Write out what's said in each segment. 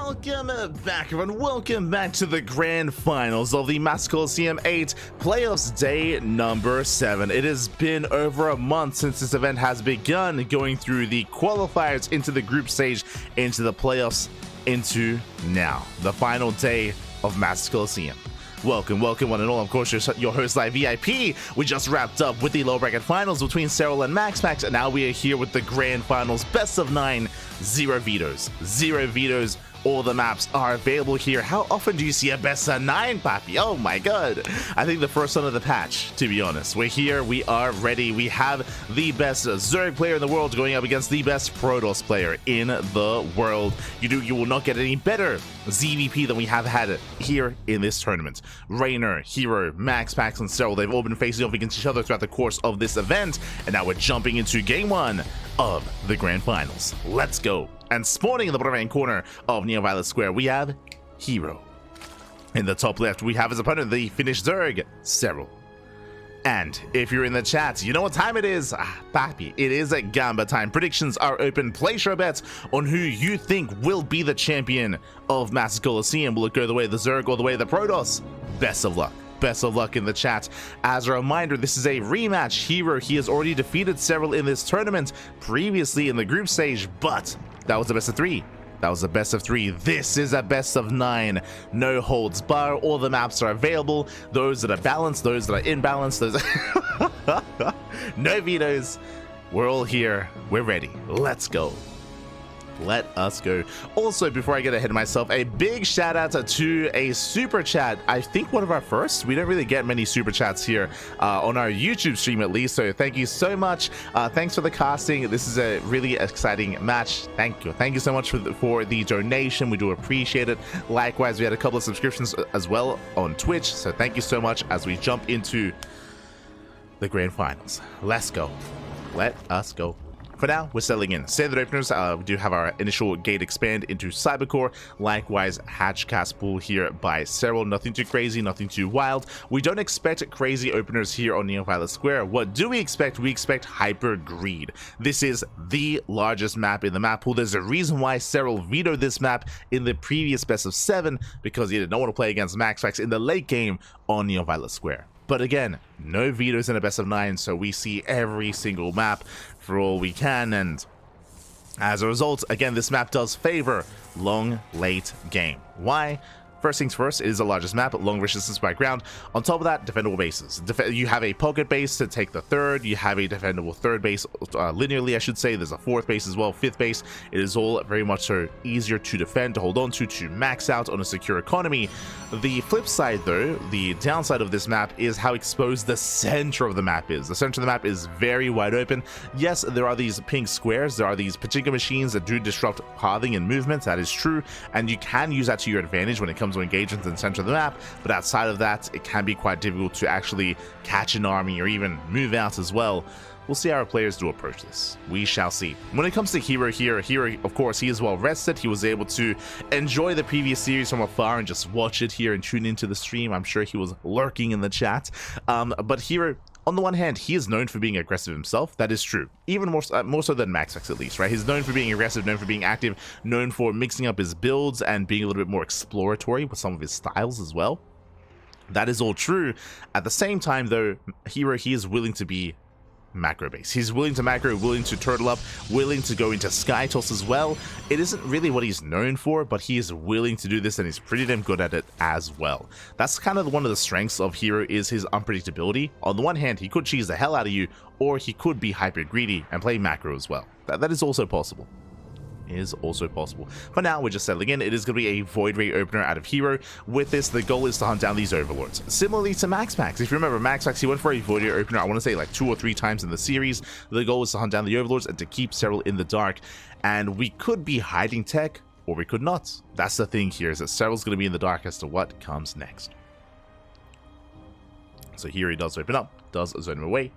Welcome back, everyone. Welcome back to the grand finals of the Coliseum 8 playoffs day number 7. It has been over a month since this event has begun, going through the qualifiers into the group stage, into the playoffs, into now, the final day of Coliseum. Welcome one and all. Of course, your host, ZvP. We just wrapped up with the low bracket finals between Serral and Max, and now we are here with the grand finals, best of 9, 0 vetoes. 0 vetoes. All the maps are available here. How often do you see a best of 9, Papi? Oh my god. I think the first one of the patch, to be honest. We're here. We are ready. We have the best Zerg player in the world going up against the best Protoss player in the world. You will not get any better ZvP than we have had here in this tournament. herO, herO, Max, and Serral, they've all been facing off against each other throughout the course of this event. And now we're jumping into game 1 of the grand finals. Let's go. And spawning in the bottom right corner of Neo Violet Square, we have herO. In the top left, we have his opponent, the Finnish Zerg, Serral. And if you're in the chat, you know what time it is? Papi, it is a Gamba time. Predictions are open. Place your bets on who you think will be the champion of Coliseum. Will it go the way of the Zerg or the way of the Protoss? Best of luck. Best of luck in the chat. As a reminder, this is a rematch. herO, he has already defeated Serral in this tournament previously in the group stage, but that was the best of 3. That was the best of 3. This is a best of 9. No holds bar. All the maps are available. Those that are balanced, those that are imbalanced, those no vetoes. We're all here. We're ready. Let's go. Let us go. Also, before I get ahead of myself, a big shout out to a super chat. I think one of our first. We don't really get many super chats here on our YouTube stream, at least. So thank you so much. Thanks for the casting. This is a really exciting match. Thank you. Thank you so much for the donation. We do appreciate it. Likewise, we had a couple of subscriptions as well on Twitch. So thank you so much as we jump into the grand finals. Let's go. Let us go. For now, we're settling in. Standard openers, we do have our initial gate expand into Cybercore. Likewise, hatch cast pool here by Serral. Nothing too crazy, nothing too wild. We don't expect crazy openers here on Neo Violet Square. What do we expect? We expect Hyper Greed. This is the largest map in the map pool. There's a reason why Serral vetoed this map in the previous best of 7, because he did not want to play against Max in the late game on Neo Violet Square. But again, no vetoes in a best of 9, so we see every single map for all we can, and as a result, again, this map does favor long, late game. Why? First things first, it is the largest map, long resistance by ground. On top of that, defendable bases. You have a pocket base to take the third. You have a defendable third base, linearly, I should say. There's a fourth base as well, fifth base. It is all very much so easier to defend, to hold on to max out on a secure economy. The flip side, though, the downside of this map is how exposed the center of the map is. The center of the map is very wide open. Yes, there are these pink squares. There are these particular machines that do disrupt pathing and movement. That is true, and you can use that to your advantage when it comes to engagements in the center of the map, but outside of that, it can be quite difficult to actually catch an army or even move out as well. We'll see how our players do approach this. We shall see. When it comes to herO here, herO, of course, he is well rested. He was able to enjoy the previous series from afar and just watch it here and tune into the stream. I'm sure he was lurking in the chat. But herO, on the one hand, he is known for being aggressive himself. That is true. Even more so than Max at least, right? He's known for being aggressive, known for being active, known for mixing up his builds and being a little bit more exploratory with some of his styles as well. That is all true. At the same time, though, herO, he is willing to be macro base. He's willing to macro, willing to turtle up, willing to go into sky toss as well. It isn't really what he's known for, but he is willing to do this, and he's pretty damn good at it as well. That's kind of one of the strengths of herO, is his unpredictability. On the one hand, he could cheese the hell out of you, or he could be hyper greedy and play macro as well. That is also possible. Is also possible. For now, we're just settling in. It is going to be a Void Ray opener out of herO. With this, the goal is to hunt down these Overlords. Similarly to Max. If you remember, Max, he went for a Void Ray opener, I want to say like 2 or 3 times in the series. The goal is to hunt down the Overlords and to keep Serral in the dark. And we could be hiding tech, or we could not. That's the thing here, is that Serral's going to be in the dark as to what comes next. So here he does open up, does zone him away.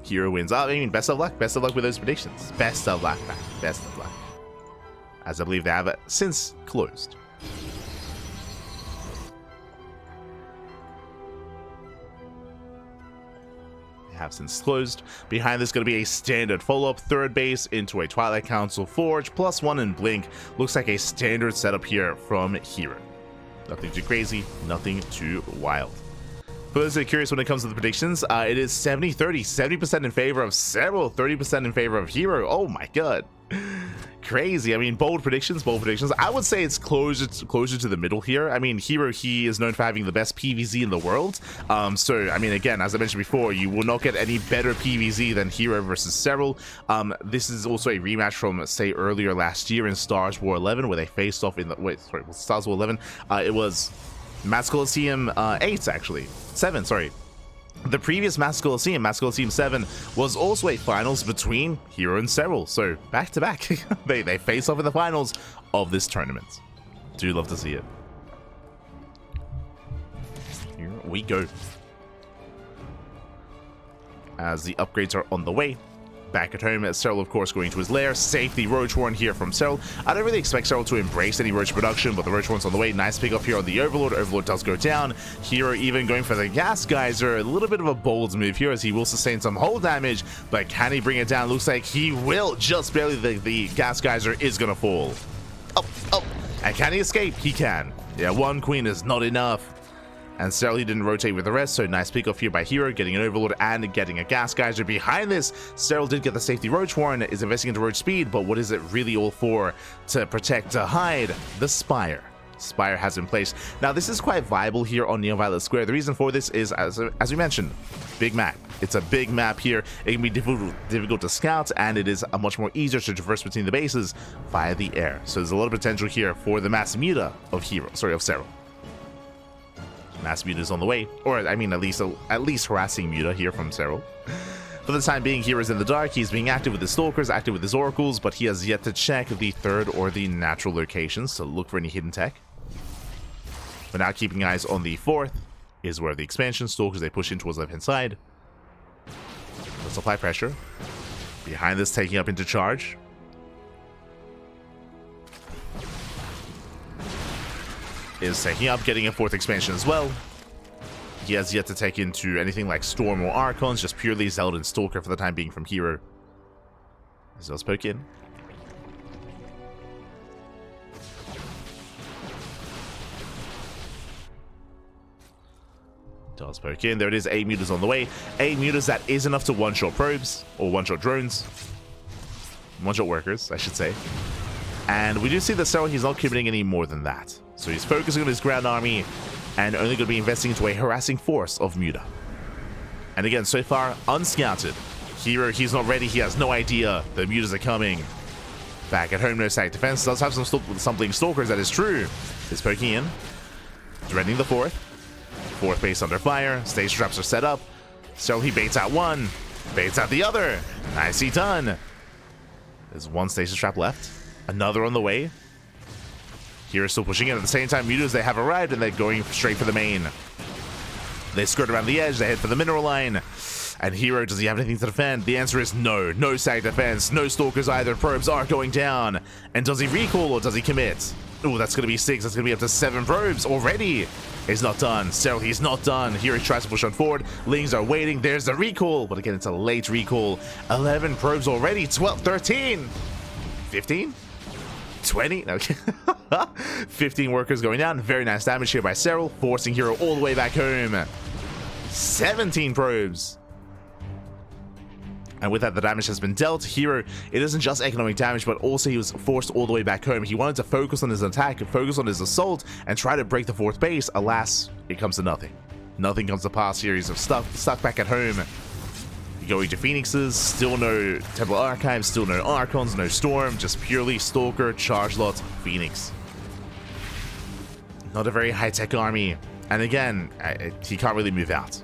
herO wins. I mean, best of luck. Best of luck with those predictions. Best of luck, man. Best of luck. As I believe they have since closed. have since closed. Behind this, going to be a standard follow-up third base into a Twilight Council Forge, +1 in Blink. Looks like a standard setup here from herO. Nothing too crazy, nothing too wild. For those that are curious when it comes to the predictions, it is 70-30, 70% in favor of Serral, 30% in favor of herO. Oh my god. Crazy. I mean, bold predictions, bold predictions. I would say it's closer to the middle here. I mean, herO, he is known for having the best PvZ in the world. So, I mean, again, as I mentioned before, you will not get any better PvZ than herO versus Serral. This is also a rematch from, say, earlier last year in Stars War 11, where they faced off in the... Wait, sorry, Stars War 11? It was Coliseum 8, actually. 7, sorry. The previous Coliseum 7, was also a finals between herO and Serral. So back to back, they face off in the finals of this tournament. Do love to see it. Here we go. As the upgrades are on the way. Back at home, Serral, of course, going to his lair. Safety Roach Warren here from Serral. I don't really expect Serral to embrace any Roach production, but the Roach Warren's on the way. Nice pick up here on the Overlord. Overlord does go down. herO even going for the Gas Geyser. A little bit of a bold move here as he will sustain some hull damage, but can he bring it down? Looks like he will. Just barely. The Gas Geyser is going to fall. Oh. And can he escape? He can. Yeah, one queen is not enough. And Serral, he didn't rotate with the rest, so nice pick off here by herO, getting an Overlord and getting a Gas Geyser. Behind this, Serral did get the safety Roach Warren, is investing into Roach speed, but what is it really all for? To protect, to hide the Spire. Spire has been placed. Now, this is quite viable here on Neon Violet Square. The reason for this is, as we mentioned, big map. It's a big map here. It can be difficult to scout, and it is a much more easier to traverse between the bases via the air. So there's a lot of potential here for the mass muta of Serral. Mass muta is on the way, or I mean at least harassing muta here from Serral. For the time being, herO's in the dark. He's being active with his stalkers, active with his oracles, but he has yet to check the third or the natural locations to look for any hidden tech. But now keeping eyes on the fourth is where the expansion stalkers, they push in towards the left hand side. Let's apply pressure. Behind this, taking up into charge. Is taking up, getting a fourth expansion as well. He has yet to take into anything like Storm or Archons, just purely Zelda and Stalker for the time being from herO. As does poke in. Does poke in. There it is. 8 mutas on the way. 8 mutas, that is enough to one-shot probes, or one-shot drones. One-shot workers, I should say. And we do see that Serral, he's not committing any more than that. So he's focusing on his ground army and only going to be investing into a harassing force of muta. And again, so far, unscouted. herO, he's not ready. He has no idea the mutas are coming. Back at home, no static defense. Does have some blink stalkers, that is true. Is poking in. Dreading the fourth. Fourth base under fire. Stage traps are set up. So he baits out one. Baits out the other. Nicely done. There's one stage trap left. Another on the way. herO still pushing in. At the same time, mutas, they have arrived and they're going straight for the main. They skirt around the edge. They head for the mineral line. And herO, does he have anything to defend? The answer is no. No sag defense. No stalkers either. Probes are going down. And does he recall or does he commit? Oh, that's going to be 6. That's going to be up to 7 probes already. He's not done. Serral, he's not done. herO tries to push on forward. Lings are waiting. There's the recall. But again, it's a late recall. 11 probes already. 12, 13, 15? 20? Okay. 15 workers going down. Very nice damage here by Serral, forcing herO all the way back home. 17 probes. And with that, the damage has been dealt. herO, it isn't just economic damage, but also he was forced all the way back home. He wanted to focus on his attack, focus on his assault, and try to break the fourth base. Alas, it comes to nothing. Nothing comes to pass here. He's stuck back at home. Going to Phoenixes, still no Temple Archives, still no Archons, no Storm, just purely Stalker, Charge Lot, Phoenix. Not a very high-tech army. And again, he can't really move out.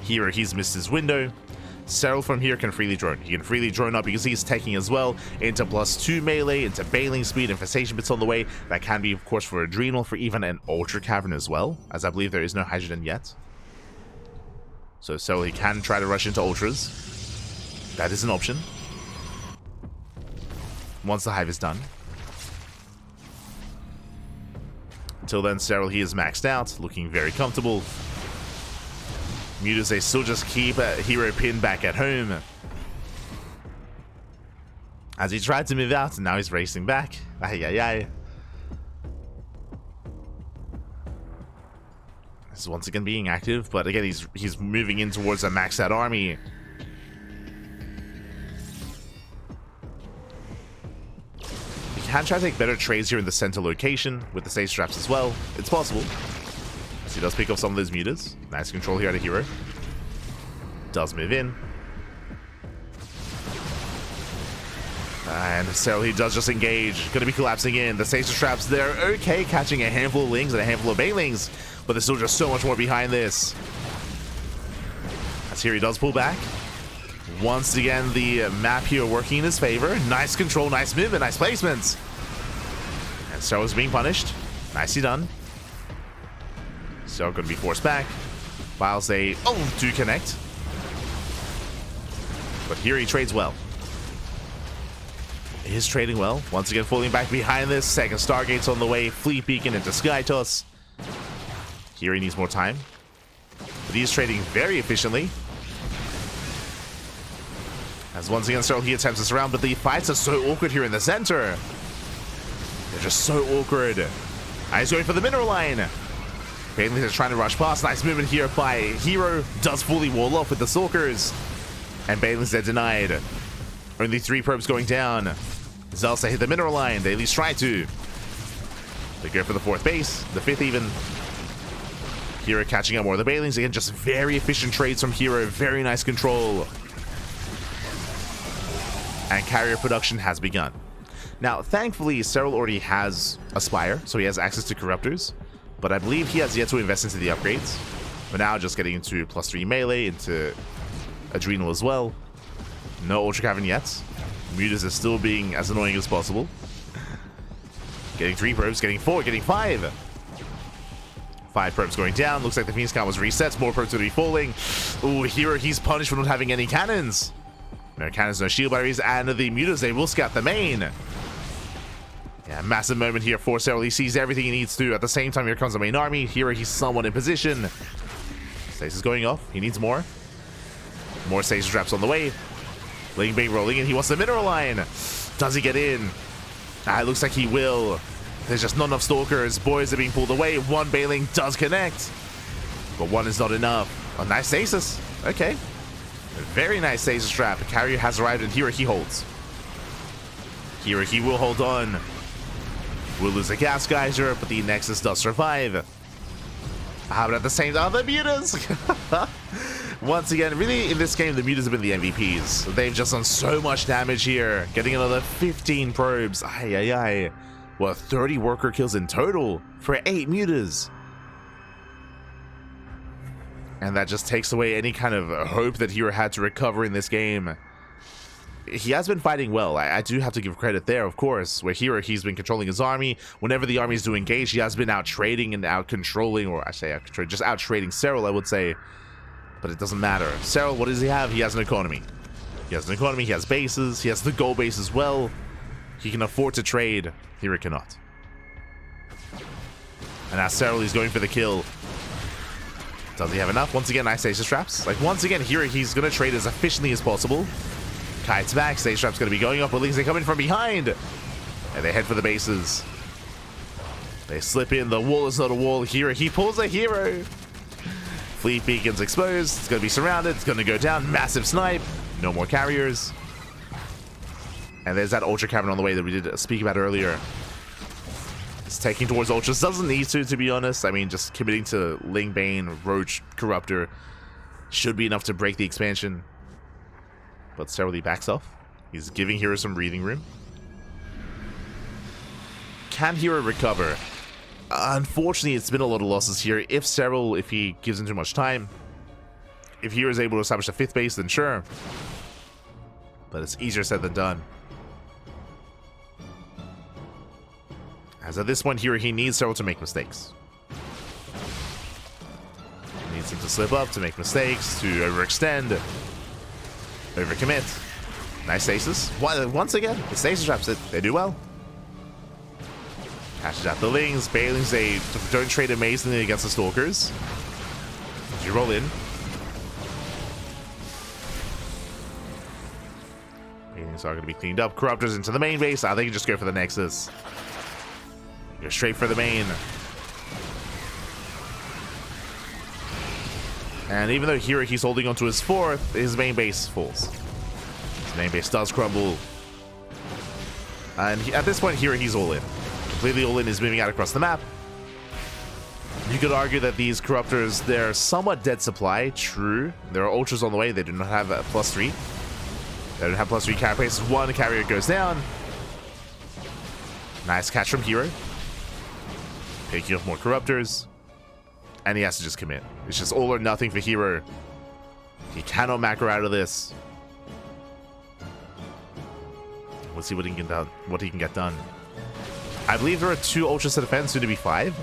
herO, he's missed his window. Serral from here can freely drone. He can freely drone up because he's taking as well into +2 melee, into bailing speed, infestation bits on the way. That can be, of course, for Adrenal, for even an Ultra Cavern as well, as I believe there is no Hydrogen yet. So Serral, he can try to rush into Ultras. That is an option. Once the Hive is done. Until then, Serral, he is maxed out, looking very comfortable. Mutas, they still just keep herO pinned back at home. As he tried to move out, and now he's racing back. Ay, ay, ay. This is once again being active, but again, he's moving in towards a maxed out army. He can try to take better trades here in the center location with the stage traps as well. It's possible. So he does pick up some of those mutas. Nice control here out of herO. Does move in. And Serral, he does just engage. Gonna be collapsing in. The stage traps, they're okay catching a handful of lings and a handful of banelings, but there's still just so much more behind this. As here he does pull back. Once again, the map here working in his favor. Nice control, nice movement, nice placements. And Serral is being punished. Nicely done. Serral gonna be forced back. Whilst they do connect. But here he trades well. He is trading well. Once again, falling back behind this. Second Stargate's on the way. Fleet Beacon into Sky Toss. Here he needs more time. But he is trading very efficiently. As once again, Serral, he attempts to surround, but the fights are so awkward here in the center. They're just so awkward. He's going for the mineral line. Banelings is trying to rush past. Nice movement here by herO. Does fully wall off with the Stalkers. And Banelings are denied. Only 3 probes going down. Zelsa hit the mineral line. They at least try to. They go for the 4th base. The 5th even. herO catching up more of the Banelings. Again, just very efficient trades from herO. Very nice control. And carrier production has begun. Now, thankfully, Serral already has Aspire, so he has access to Corruptors. But I believe he has yet to invest into the upgrades. But now just getting into +3 melee, into Adrenal as well. No Ultra Cavern yet. Mutas is still being as annoying as possible. Getting 3 probes, getting 4, getting 5. 5 probes going down. Looks like the Phoenix count was reset. More probes going to be falling. Ooh, herO, he's punished for not having any cannons. No cannons, no shield batteries, and the Mutas, they will scout the main. Yeah, massive moment here for Serral. He sees everything he needs to. At the same time, here comes the main army. herO, he's somewhat in position. Stasis going off. He needs more. More stasis traps on the way. Ling Bing rolling in. He wants the mineral line. Does he get in? It looks like he will. There's just not enough Stalkers. Boys are being pulled away. 1 Baneling does connect. But 1 is not enough. A nice stasis. Okay. A very nice stasis trap. A carrier has arrived, and herO, he holds. herO, he will hold on. We'll lose a gas geyser, but the Nexus does survive. But at the same time, the Mutas! Once again, really, in this game, the Mutas have been the MVPs. They've just done so much damage here. Getting another 15 probes. Ay, ay, ay. Well, 30 worker kills in total for 8 Mutas. And that just takes away any kind of hope that herO had to recover in this game. He has been fighting well. I do have to give credit there, of course. Where herO, he's been controlling his army. Whenever the armies do engage, he has been out trading and out controlling, or I say out controlling, just out trading Serral, I would say. But it doesn't matter. Serral, what does he have? He has an economy. He has an economy, he has bases, he has the gold base as well. He can afford to trade. herO cannot. And now Serral, he's going for the kill. Does he have enough? Once again, nice stasis traps. Like, once again, herO, he's going to trade as efficiently as possible. Kite's back. Stage trap's going to be going up. But they come in from behind. And they head for the bases. They slip in. The wall is not a wall. herO, he pulls a herO. Fleet Beacon's exposed. It's going to be surrounded. It's going to go down. Massive snipe. No more carriers. And there's that Ultra Cavern on the way that we did speak about earlier. It's taking towards Ultras. Doesn't need to be honest. I mean, just committing to Ling Bane, Roach, Corruptor should be enough to break the expansion. But Serral backs off. He's giving herO some breathing room. Can herO recover? Unfortunately, it's been a lot of losses here. If Serral, if he gives him too much time, if herO is able to establish a 5th base, then sure. But it's easier said than done. As at this point, herO, he needs Serral to make mistakes. He needs him to slip up, to make mistakes, to overextend, overcommit. Nice stasis. Once again, the stasis traps it. They do well. Catches out the Lings. Banelings, they don't trade amazingly against the Stalkers. You roll in. Paintings are going to be cleaned up. Corruptors into the main base. I think you just go for the Nexus. Go straight for the main. And even though here he's holding onto his 4th, his main base falls. His main base does crumble. And at this point here, he's all in. Completely all in, is moving out across the map. You could argue that these Corruptors, they're somewhat dead supply. True. There are Ultras on the way. They do not have a +3. They don't have +3 carry pace. One carrier goes down. Nice catch from herO. Taking off more Corruptors. And he has to just commit. It's just all or nothing for herO. He cannot macro out of this. Let's see what he can get done. I believe there are 2 Ultras to defend, soon to be 5.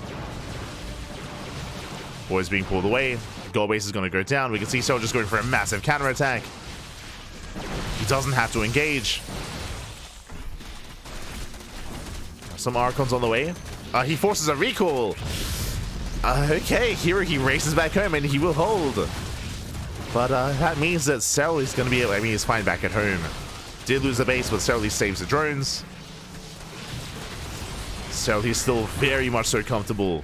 Boy's being pulled away. Gold base is going to go down. We can see Serral just going for a massive counterattack. He doesn't have to engage. Some Archons on the way. He forces a recall. Okay, here he races back home and he will hold. But that means that Serral is going to be able, I mean, he's fine back at home. Did lose the base, but Serral saves the drones. Serral, he's still very much so comfortable.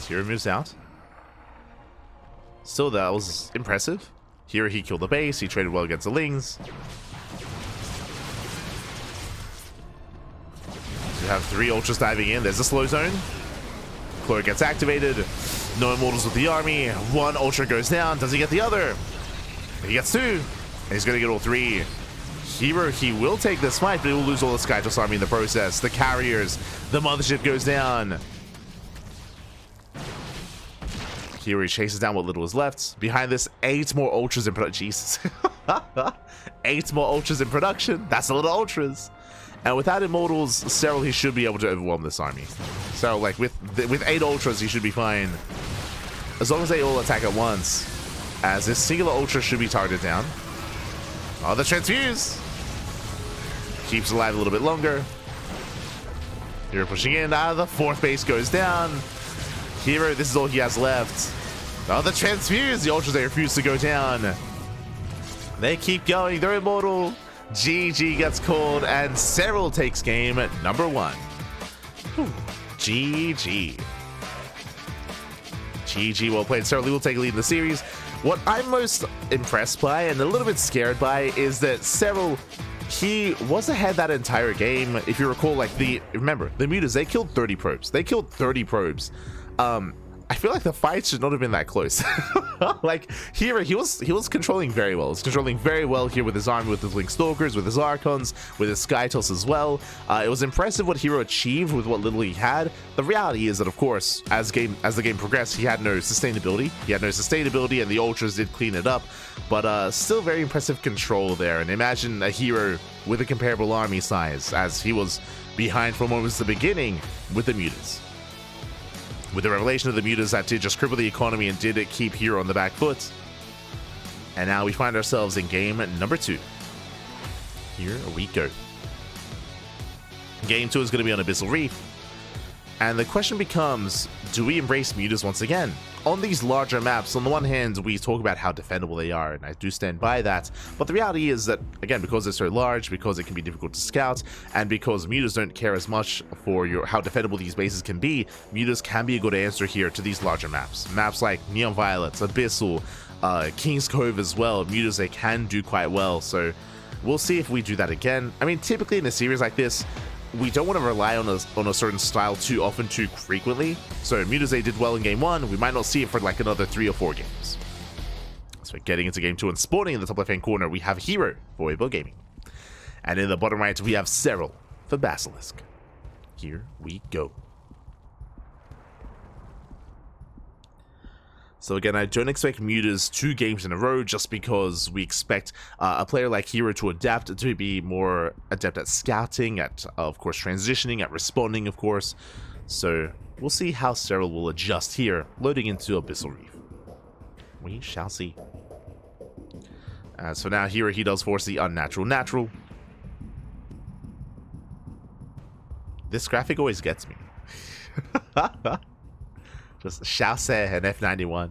herO moves out. Still, that was impressive. Here he killed the base. He traded well against the Lings. You have 3 Ultras diving in. There's a slow zone. Chlor gets activated. No Immortals with the army. 1 Ultra goes down. Does he get the other? He gets 2. And he's going to get all 3. herO, he will take this fight, but he will lose all the Skytoss army in the process. The carriers. The mothership goes down. herO chases down what little is left. Behind this, 8 more Ultras in production. Jesus. 8 more Ultras in production. That's a lot of Ultras. And without Immortals, Serral, he should be able to overwhelm this army. So, like, with 8 Ultras, he should be fine. As long as they all attack at once. As this singular Ultra should be targeted down. Oh, the Transfuse! Keeps alive a little bit longer. herO pushing in. The 4th base goes down. herO, this is all he has left. Oh, the Transfuse! The Ultras, they refuse to go down. They keep going. They're immortal. GG gets called, and Serral takes game number 1. Whew. GG. GG, well played. Serral will take a lead in the series. What I'm most impressed by and a little bit scared by is that Serral, he was ahead that entire game. If you recall, like, remember, the Mutas, they killed 30 probes. They killed 30 probes. I feel like the fight should not have been that close. Like, here, he was controlling very well. He's controlling very well here with his army, with his Link Stalkers, with his Archons, with his Skytoss as well. It was impressive what herO achieved with what little he had. The reality is that, of course, as the game progressed, he had no sustainability. And the Ultras did clean it up. But still very impressive control there. And imagine a herO with a comparable army size, as he was behind from almost the beginning with the Mutas. With the revelation of the Mutas, that did just cripple the economy and did keep herO on the back foot. And now we find ourselves in game number 2. Here we go. Game 2 is going to be on Abyssal Reef. And the question becomes, do we embrace Mutas once again? On these larger maps, on the one hand, we talk about how defendable they are, and I do stand by that. But the reality is that, again, because they're so large, because it can be difficult to scout, and because Mutas don't care as much for how defendable these bases can be, Mutas can be a good answer here to these larger maps. Maps like Neon Violet, Abyssal, King's Cove as well. Mutas, they can do quite well, so we'll see if we do that again. I mean, typically in a series like this, we don't want to rely on a certain style too often, too frequently. So Mutas, they did well in game 1. We might not see it for like another 3 or 4 games. So getting into game 2 and spawning in the top left-hand corner, we have herO for Abo Gaming. And in the bottom right, we have Serral for Basilisk. Here we go. So again, I don't expect Mutas 2 games in a row just because we expect a player like herO to adapt, to be more adept at scouting, at, of course, transitioning, at responding, of course. So we'll see how Serral will adjust here, loading into Abyssal Reef. We shall see. So now herO, he does force the unnatural natural. This graphic always gets me. Just Chaucer and F91.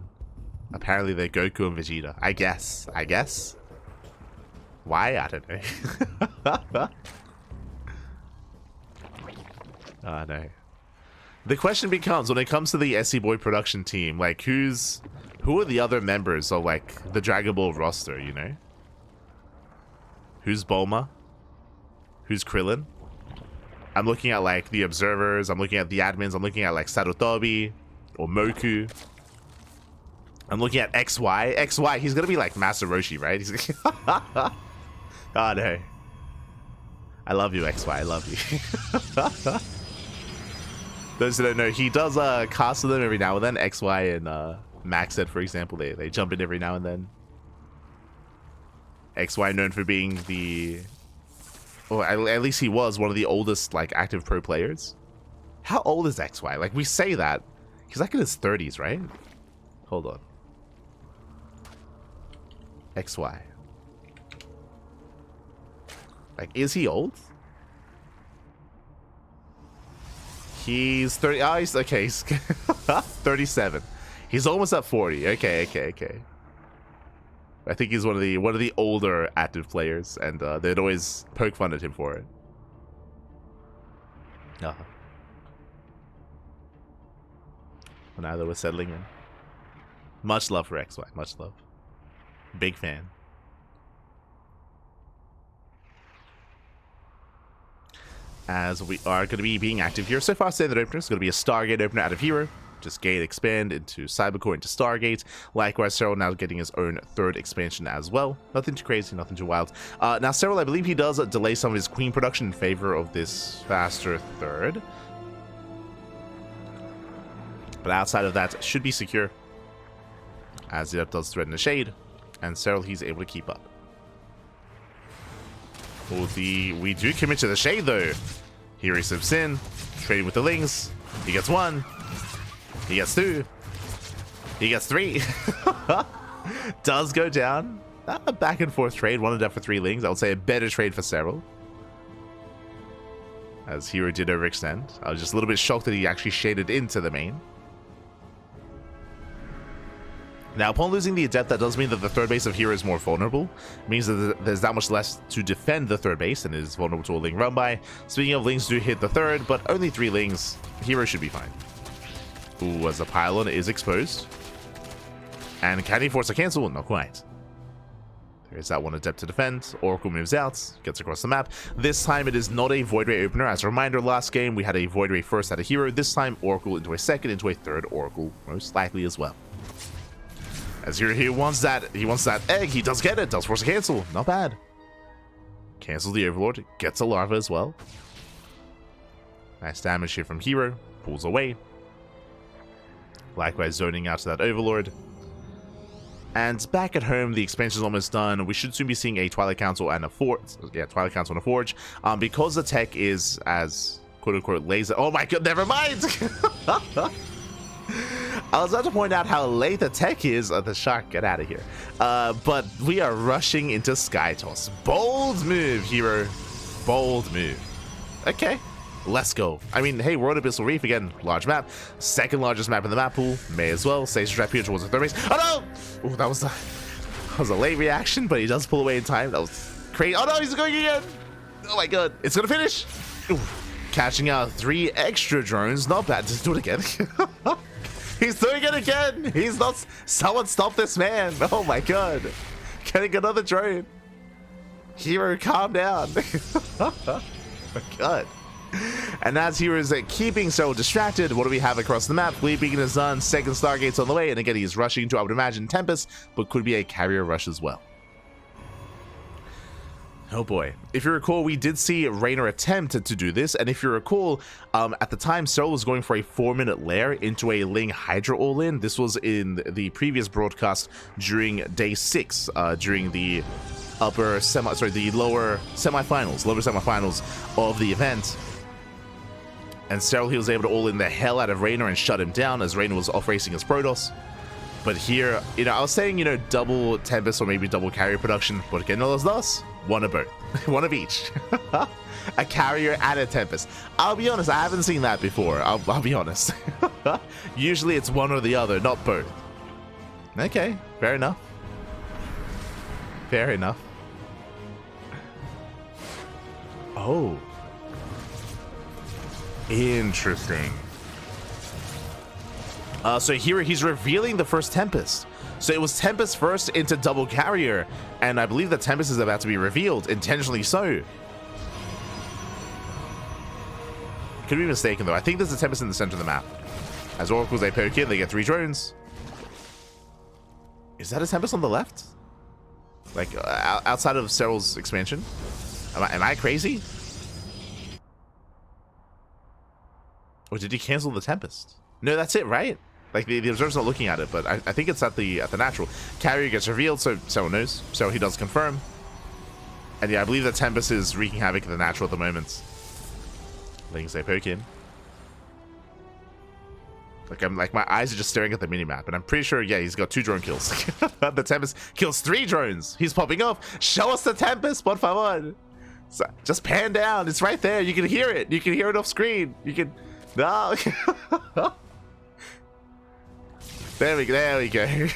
Apparently they're Goku and Vegeta. I guess. Why? I don't know. Oh no. The question becomes, when it comes to the SCBoy production team, like who are the other members of like the Dragon Ball roster, you know? Who's Bulma? Who's Krillin? I'm looking at like the observers, I'm looking at the admins, I'm looking at like Sarutobi or Moku. I'm looking at XY. XY, he's gonna be like Master Roshi, right? He's oh no. I love you, XY, I love you. Those who don't know, he does cast them every now and then. XY and Maxed, for example, they jump in every now and then. XY known for being the, well, at least he was one of the oldest like active pro players. How old is XY? Like we say that, he's like in his 30s, right? Hold on. XY. Like, is he old? He's 30. Oh, he's okay. He's 37. He's almost at 40. Okay. I think he's one of the older active players, and they'd always poke fun at him for it. Well, now that we're settling in, much love for XY. Much love. Big fan. As we are going to be being active here. So far, standard opener is going to be a Stargate opener out of herO. Just gate expand into Cybercore into Stargate. Likewise, Serral now getting his own third expansion as well. Nothing too crazy, nothing too wild. Now, Serral, I believe he does delay some of his queen production in favor of this faster third. But outside of that, should be secure. As it does threaten the shade. And Serral, he's able to keep up. Oh, we do commit to the shade, though. Here he slips in, trading with the Lings. He gets 1. He gets 2. He gets 3. Does go down. A back and forth trade. 1 and up for 3 Lings. I would say a better trade for Serral. As herO did overextend. I was just a little bit shocked that he actually shaded into the main. Now, upon losing the Adept, that does mean that the third base of herO is more vulnerable. It means that there's that much less to defend the third base and is vulnerable to a Ling run by. Speaking of Lings, do hit the third, but only 3 Lings. herO should be fine. Ooh, as the pylon is exposed. And can he force a cancel? Not quite. There's that 1 Adept to defend. Oracle moves out, gets across the map. This time it is not a Void Ray opener. As a reminder, last game we had a Void Ray first out of herO. This time Oracle into a second, into a third Oracle, most likely as well. As he wants that egg, he does get it, does force a cancel, not bad. Cancels the Overlord, gets a larva as well. Nice damage here from herO, pulls away. Likewise zoning out to that Overlord. And back at home, the expansion is almost done. We should soon be seeing a Twilight Council and a Forge. Yeah, Twilight Council and a Forge. Because the tech is as quote-unquote laser. Oh my god, never mind! I was about to point out how late the tech is. The shark, get out of here. But we are rushing into Sky Toss. Bold move, herO. Bold move. Okay, let's go. I mean, hey, we're on Abyssal Reef again. Large map. Second largest map in the map pool. May as well. Station trap here towards the third base. Oh no! Ooh, that was a late reaction, but he does pull away in time. That was crazy. Oh no, he's going again! Oh my god, it's gonna finish! Ooh, catching out 3 extra drones. Not bad. Just do it again. He's doing it again! He's not... Someone stop this man! Oh my god! Getting another drone! herO, calm down! Oh my god. And as herO is keeping Serral distracted, what do we have across the map? Fleet Beacon is done, second Stargate's on the way, and again he's rushing to, I would imagine, Tempest, but could be a carrier rush as well. Oh boy. If you recall, we did see Raynor attempt to do this, and if you recall, at the time, Serral was going for a 4-minute lair into a Ling Hydra all-in. This was in the previous broadcast during day 6, during the lower semifinals of the event. And Serral, he was able to all-in the hell out of Raynor and shut him down as Raynor was off-racing his Protoss. But here, you know, I was saying, you know, double Tempest or maybe double carrier production, porque no los dos? One of both. One of each. A carrier and a Tempest. I'll be honest, I haven't seen that before. I'll be honest. Usually it's one or the other, not both. Okay, fair enough. Fair enough. Oh. Interesting. So here he's revealing the first Tempest. So it was Tempest first into double carrier, and I believe that Tempest is about to be revealed, intentionally so. Could be mistaken though. I think there's a Tempest in the center of the map. As Oracles they poke in, they get 3 drones. Is that a Tempest on the left? Like outside of Serral's expansion? Am I crazy? Or did he cancel the Tempest? No, that's it, right? Like the observer's not looking at it, but I think it's at the natural. Carrier gets revealed, so Serral knows. So he does confirm. And yeah, I believe that Tempest is wreaking havoc at the natural at the moment. Lings they poke in. Like my eyes are just staring at the minimap, and I'm pretty sure, yeah, he's got 2 drone kills. The Tempest kills 3 drones. He's popping off. Show us the Tempest, por favor. So, just pan down. It's right there. You can hear it. You can hear it off screen. You can. No. There we go.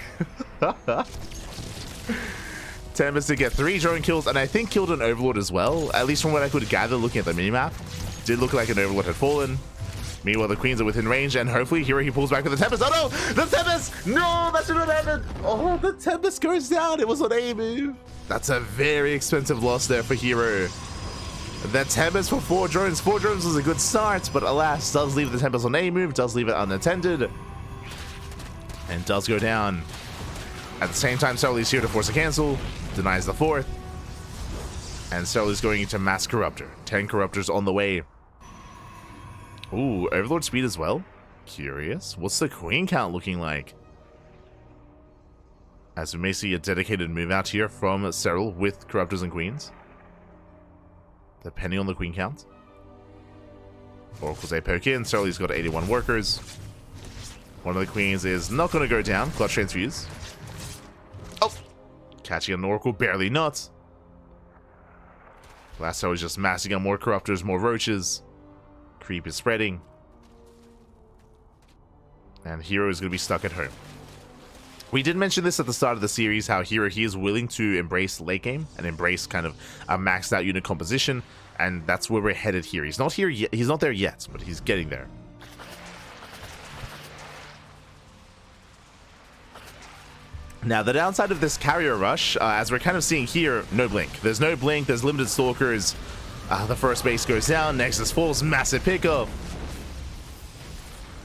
Tempest to get 3 drone kills, and I think killed an Overlord as well. At least from what I could gather looking at the minimap. Did look like an Overlord had fallen. Meanwhile, the Queens are within range, and hopefully here he pulls back with the Tempest. Oh no! The Tempest! No, that should have happened! Oh, the Tempest goes down. It was an A move. That's a very expensive loss there for herO. The Tempest for 4 drones. 4 drones was a good start, but alas, does leave the Tempest on A move, does leave it unattended, and does go down. At the same time, Serral is here to force a cancel, denies the 4th, and Serral is going into mass Corruptor. 10 Corruptors on the way. Ooh, Overlord speed as well. Curious. What's the Queen count looking like? As we may see a dedicated move out here from Serral with Corruptors and Queens. Depending on the Queen count. Oracles they poke in. Serral's got 81 workers. One of the Queens is not going to go down. Clutch transfuse. Oh! Catching an Oracle, barely not. Lasso is just massing on more Corruptors, more Roaches. Creep is spreading. And herO is going to be stuck at home. We did mention this at the start of the series, how herO, he is willing to embrace late game and embrace kind of a maxed out unit composition, and that's where we're headed here. He's not here yet. He's not there yet, but he's getting there. Now, the downside of this carrier rush, as we're kind of seeing here, no blink. There's no blink, there's limited stalkers. The first base goes down, Nexus falls, massive pickup.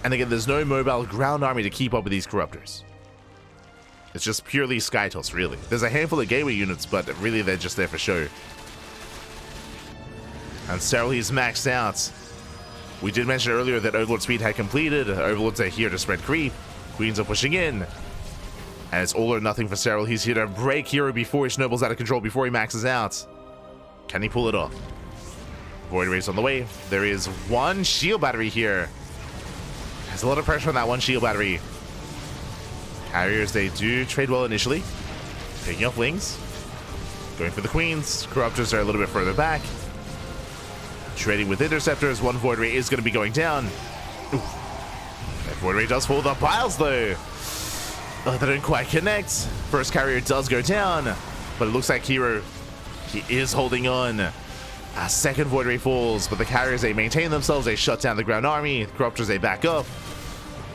And again, there's no mobile ground army to keep up with these Corruptors. It's just purely Skytoss, really. There's a handful of gateway units, but really they're just there for show. And Serral, he's maxed out. We did mention earlier that Overlord speed had completed. Overlords are here to spread creep. Queens are pushing in. And it's all or nothing for Serral. He's here to break herO before he snowballs out of control, before he maxes out. Can he pull it off? Void Race on the way. There is 1 shield battery here. There's a lot of pressure on that 1 shield battery. Carriers, they do trade well initially. Picking up Lings. Going for the Queens. Corruptors are a little bit further back. Trading with Interceptors. 1 Void Ray is going to be going down. Oof. That Void Ray does hold the piles though. Oh, they don't quite connect. First carrier does go down. But it looks like herO, he is holding on. A second Void Ray falls, but the carriers, they maintain themselves. They shut down the ground army. The Corruptors, they back up.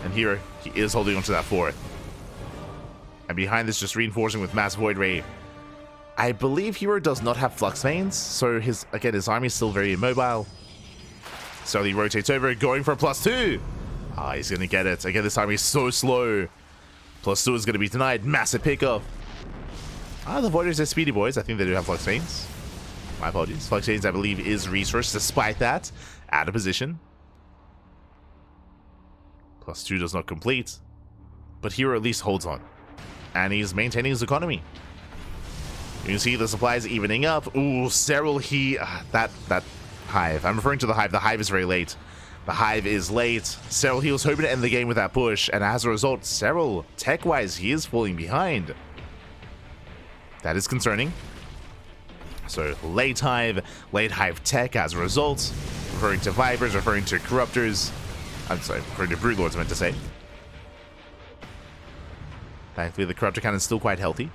And herO, he is holding on to that 4th. And behind this, just reinforcing with mass Void Ray. I believe herO does not have Flux Veins, so his army is still very immobile. So he rotates over, going for a +2. He's going to get it. Again, this army is so slow. +2 is going to be denied. Massive pickup. The Voiders are speedy boys. I think they do have Flux Veins. My apologies. Flux Veins, I believe, is resource. Despite that, out of position. +2 does not complete. But herO at least holds on. And he's maintaining his economy. You can see the supplies evening up. Ooh, Serral, that Hive. I'm referring to the Hive. The Hive is very late. The Hive is late. Serral, he was hoping to end the game with that push. And as a result, Serral, tech-wise, he is falling behind. That is concerning. So, late Hive tech as a result. Referring to Vipers, referring to Corruptors. I'm sorry, referring to Broodlords, I meant to say. Thankfully, the Corruptor Cannon's still quite healthy.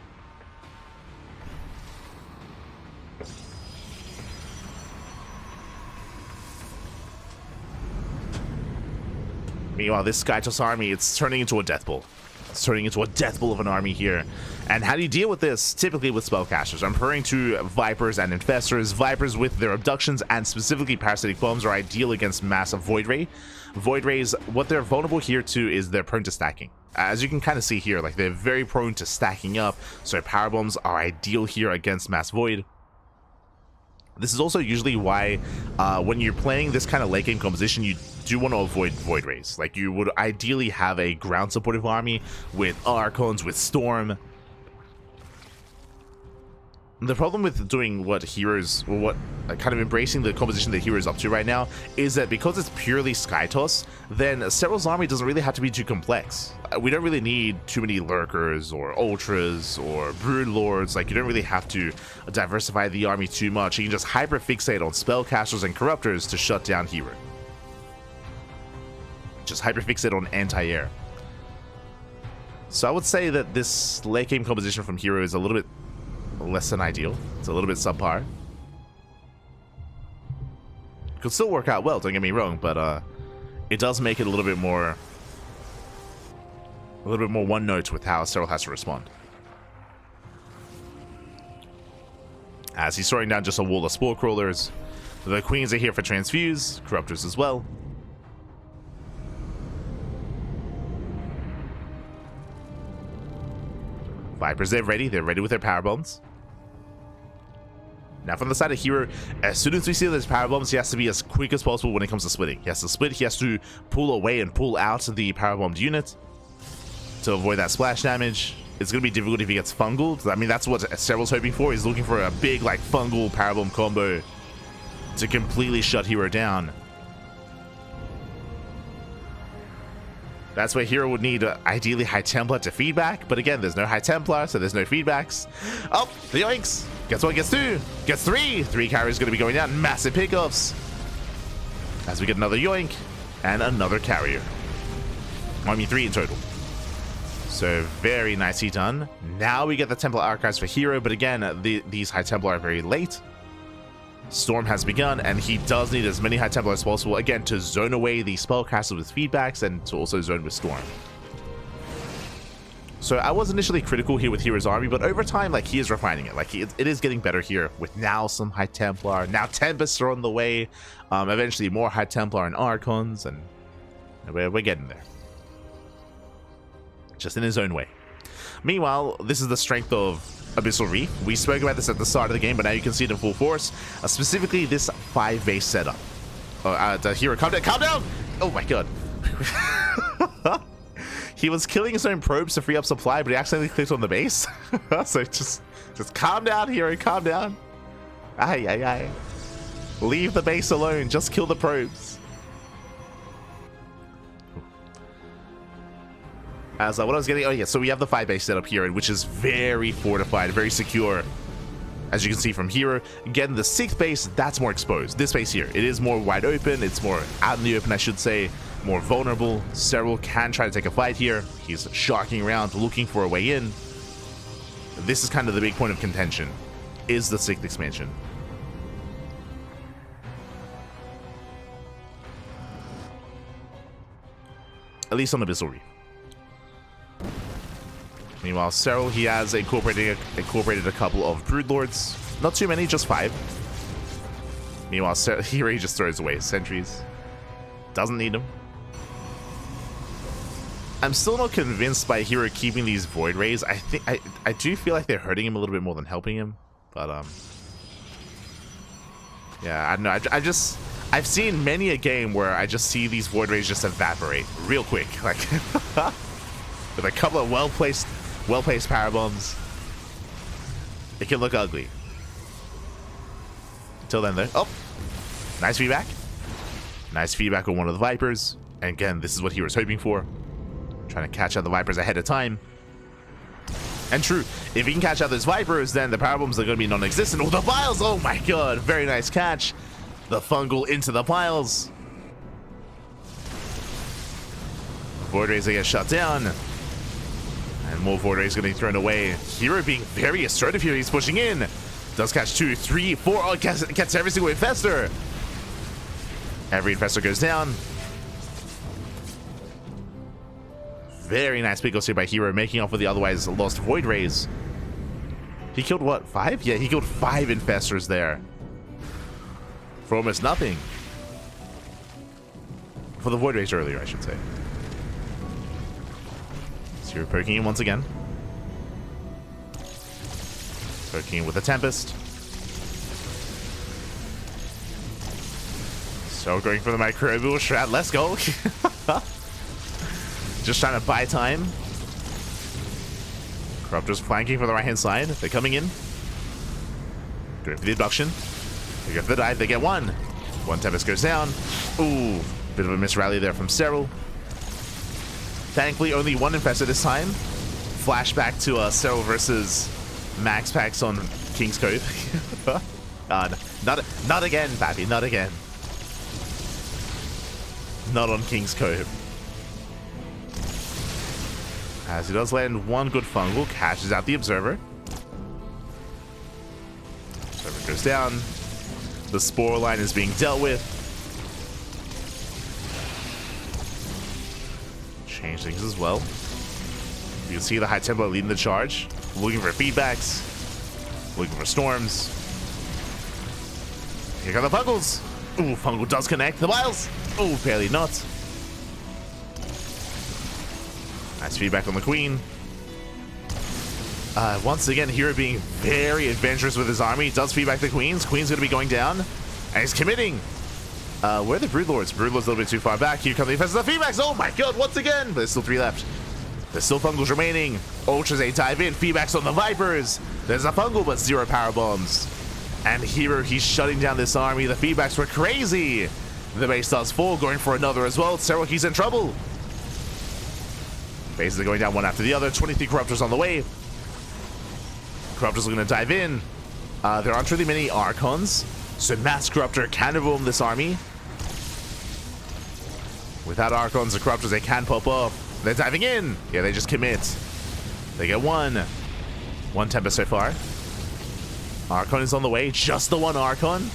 Meanwhile, this Skytoss army, it's turning into a death ball. It's turning into a death ball of an army here. And how do you deal with this? Typically with spellcasters. I'm referring to Vipers and Infestors. Vipers with their abductions and specifically parasitic bombs are ideal against massive Void Ray. Void Rays, what they're vulnerable here to is they're prone to stacking. As you can kind of see here, like they're very prone to stacking up. So power bombs are ideal here against mass Void. This is also usually why when you're playing this kind of late game composition, you do want to avoid Void Rays. Like you would ideally have a ground supportive army with Archons, with Storm. The problem with doing what heroes, or what kind of embracing the composition that heroes up to right now, is that because it's purely Skytoss, then Serral's army doesn't really have to be too complex. We don't really need too many Lurkers or Ultras or Brood Lords. Like you don't really have to diversify the army too much. You can just hyper fixate on Spellcasters and Corruptors to shut down hero. Just hyper fixate on anti-air. So I would say that this late game composition from hero is a little bit less than ideal. It's a little bit subpar. Could still work out well, don't get me wrong, but it does make it a little bit more one note with how Serral has to respond. As he's throwing down just a wall of Spore Crawlers. The Queens are here for Transfuse, Corruptors as well. Vipers, they're ready with their power bombs. Now from the side of hero, as soon as we see those power bombs, he has to be as quick as possible when it comes to splitting. He has to split, he has to pull away and pull out the power bombed unit to avoid that splash damage. It's going to be difficult if he gets fungal. I mean, that's what Serral's hoping for. He's looking for a big like fungal power bomb combo to completely shut hero down. That's where hero would need ideally High Templar to feedback, but again, there's no High Templar, so there's no feedbacks. Oh, the yoinks! Gets one, gets two, gets three. Three carriers going to be going down. Massive pickups. As we get another yoink and another carrier. I mean, three in total. So very nicely done. Now we get the Templar Archives for hero, but again, these High Templar are very late. Storm has begun, and he does need as many High Templar as possible, again, to zone away the spellcasters with feedbacks and to also zone with Storm. So I was initially critical here with Hero's army, but over time, like, he is refining it. Like, it is getting better here with now some High Templar. Now Tempests are on the way. Eventually more High Templar and Archons, and we're getting there. Just in his own way. Meanwhile, this is the strength of Abyssal Reef. We spoke about this at the start of the game, but now you can see it in full force. Specifically, this 5-base setup. The hero, calm down, calm down! Oh my god. He was killing his own probes to free up supply, but he accidentally clicked on the base. So just calm down, hero, calm down. Aye, aye, aye. Leave the base alone, just kill the probes. As what I was getting, oh yeah, so we have the 5-base setup here, which is very fortified, very secure. As you can see from here, again, the 6th base, that's more exposed. This base here, it is more wide open, it's more out in the open, I should say, more vulnerable. Serral can try to take a fight here. He's shocking around, looking for a way in. This is kind of the big point of contention, is the 6th expansion. At least on Abyssal Reef. Meanwhile, Serral, he has incorporated a couple of Broodlords. Not too many, just 5. Meanwhile, here he just throws away his sentries. Doesn't need them. I'm still not convinced by Hero keeping these Void Rays. I do feel like they're hurting him a little bit more than helping him. But, yeah, I don't know. I've seen many a game where I just see these Void Rays just evaporate real quick. Like, with a couple of well-placed power bombs, it can look ugly. Until then, though. Oh, nice feedback. Nice feedback on one of the Vipers. And again, this is what he was hoping for. Trying to catch out the Vipers ahead of time. And true, if he can catch out those Vipers, then the power bombs are going to be non-existent. Oh, the piles! Oh my god, very nice catch. The fungal into the piles. Void Rays get shut down. And And more Void Rays getting thrown away. herO being very assertive here. He's pushing in. Does catch 2, 3, 4. Oh, gets every single Infestor. Every Infestor goes down. Very nice pickles here by herO, making off with the otherwise lost Void Rays. He killed what, 5? Yeah, he killed 5 Infestors there. For almost nothing. For the Void Rays earlier, I should say. So you're poking him once again. Poking him with a Tempest. So going for the Microbial Shroud. Let's go. Just trying to buy time. Corruptors flanking for the right-hand side. They're coming in. Going for the abduction. They go for the dive. They get 1. 1 Tempest goes down. Ooh. Bit of a misrally there from Serral. Thankfully, only 1 Infestor this time. Flashback to Serral versus Max Packs on King's Cove. Not again, Pappy. Not again. Not on King's Cove. As he does land 1 good fungal, cashes out the Observer. Observer goes down. The Spore line is being dealt with. Change things as well. You can see the high tempo leading the charge. Looking for feedbacks. Looking for storms. Here come the fungals. Ooh, fungal does connect. The vials. Ooh, barely not. Nice feedback on the Queen. Once again, herO being very adventurous with his army. Does feedback the Queens. Queen's going to be going down. And he's committing. Where are the Broodlords? Broodlords a little bit too far back. Here come the defenses. The feedbacks. Oh my god, once again. But there's still 3 left. There's still fungals remaining. Ultras, they dive in. Feedbacks on the Vipers. There's a fungal, but 0 power bombs. And herO, he's shutting down this army. The feedbacks were crazy. The base does fall. Going for another as well. Serral, he's in trouble. Bases are going down one after the other. 23 Corruptors on the way. Corruptors are going to dive in. There aren't really many Archons, so Mass Corruptor can overwhelm this army. Without Archons, the Corruptors, they can pop off. They're diving in. Yeah, they just commit. They get 1. 1 Tempest so far. Archon is on the way. Just the 1 Archon.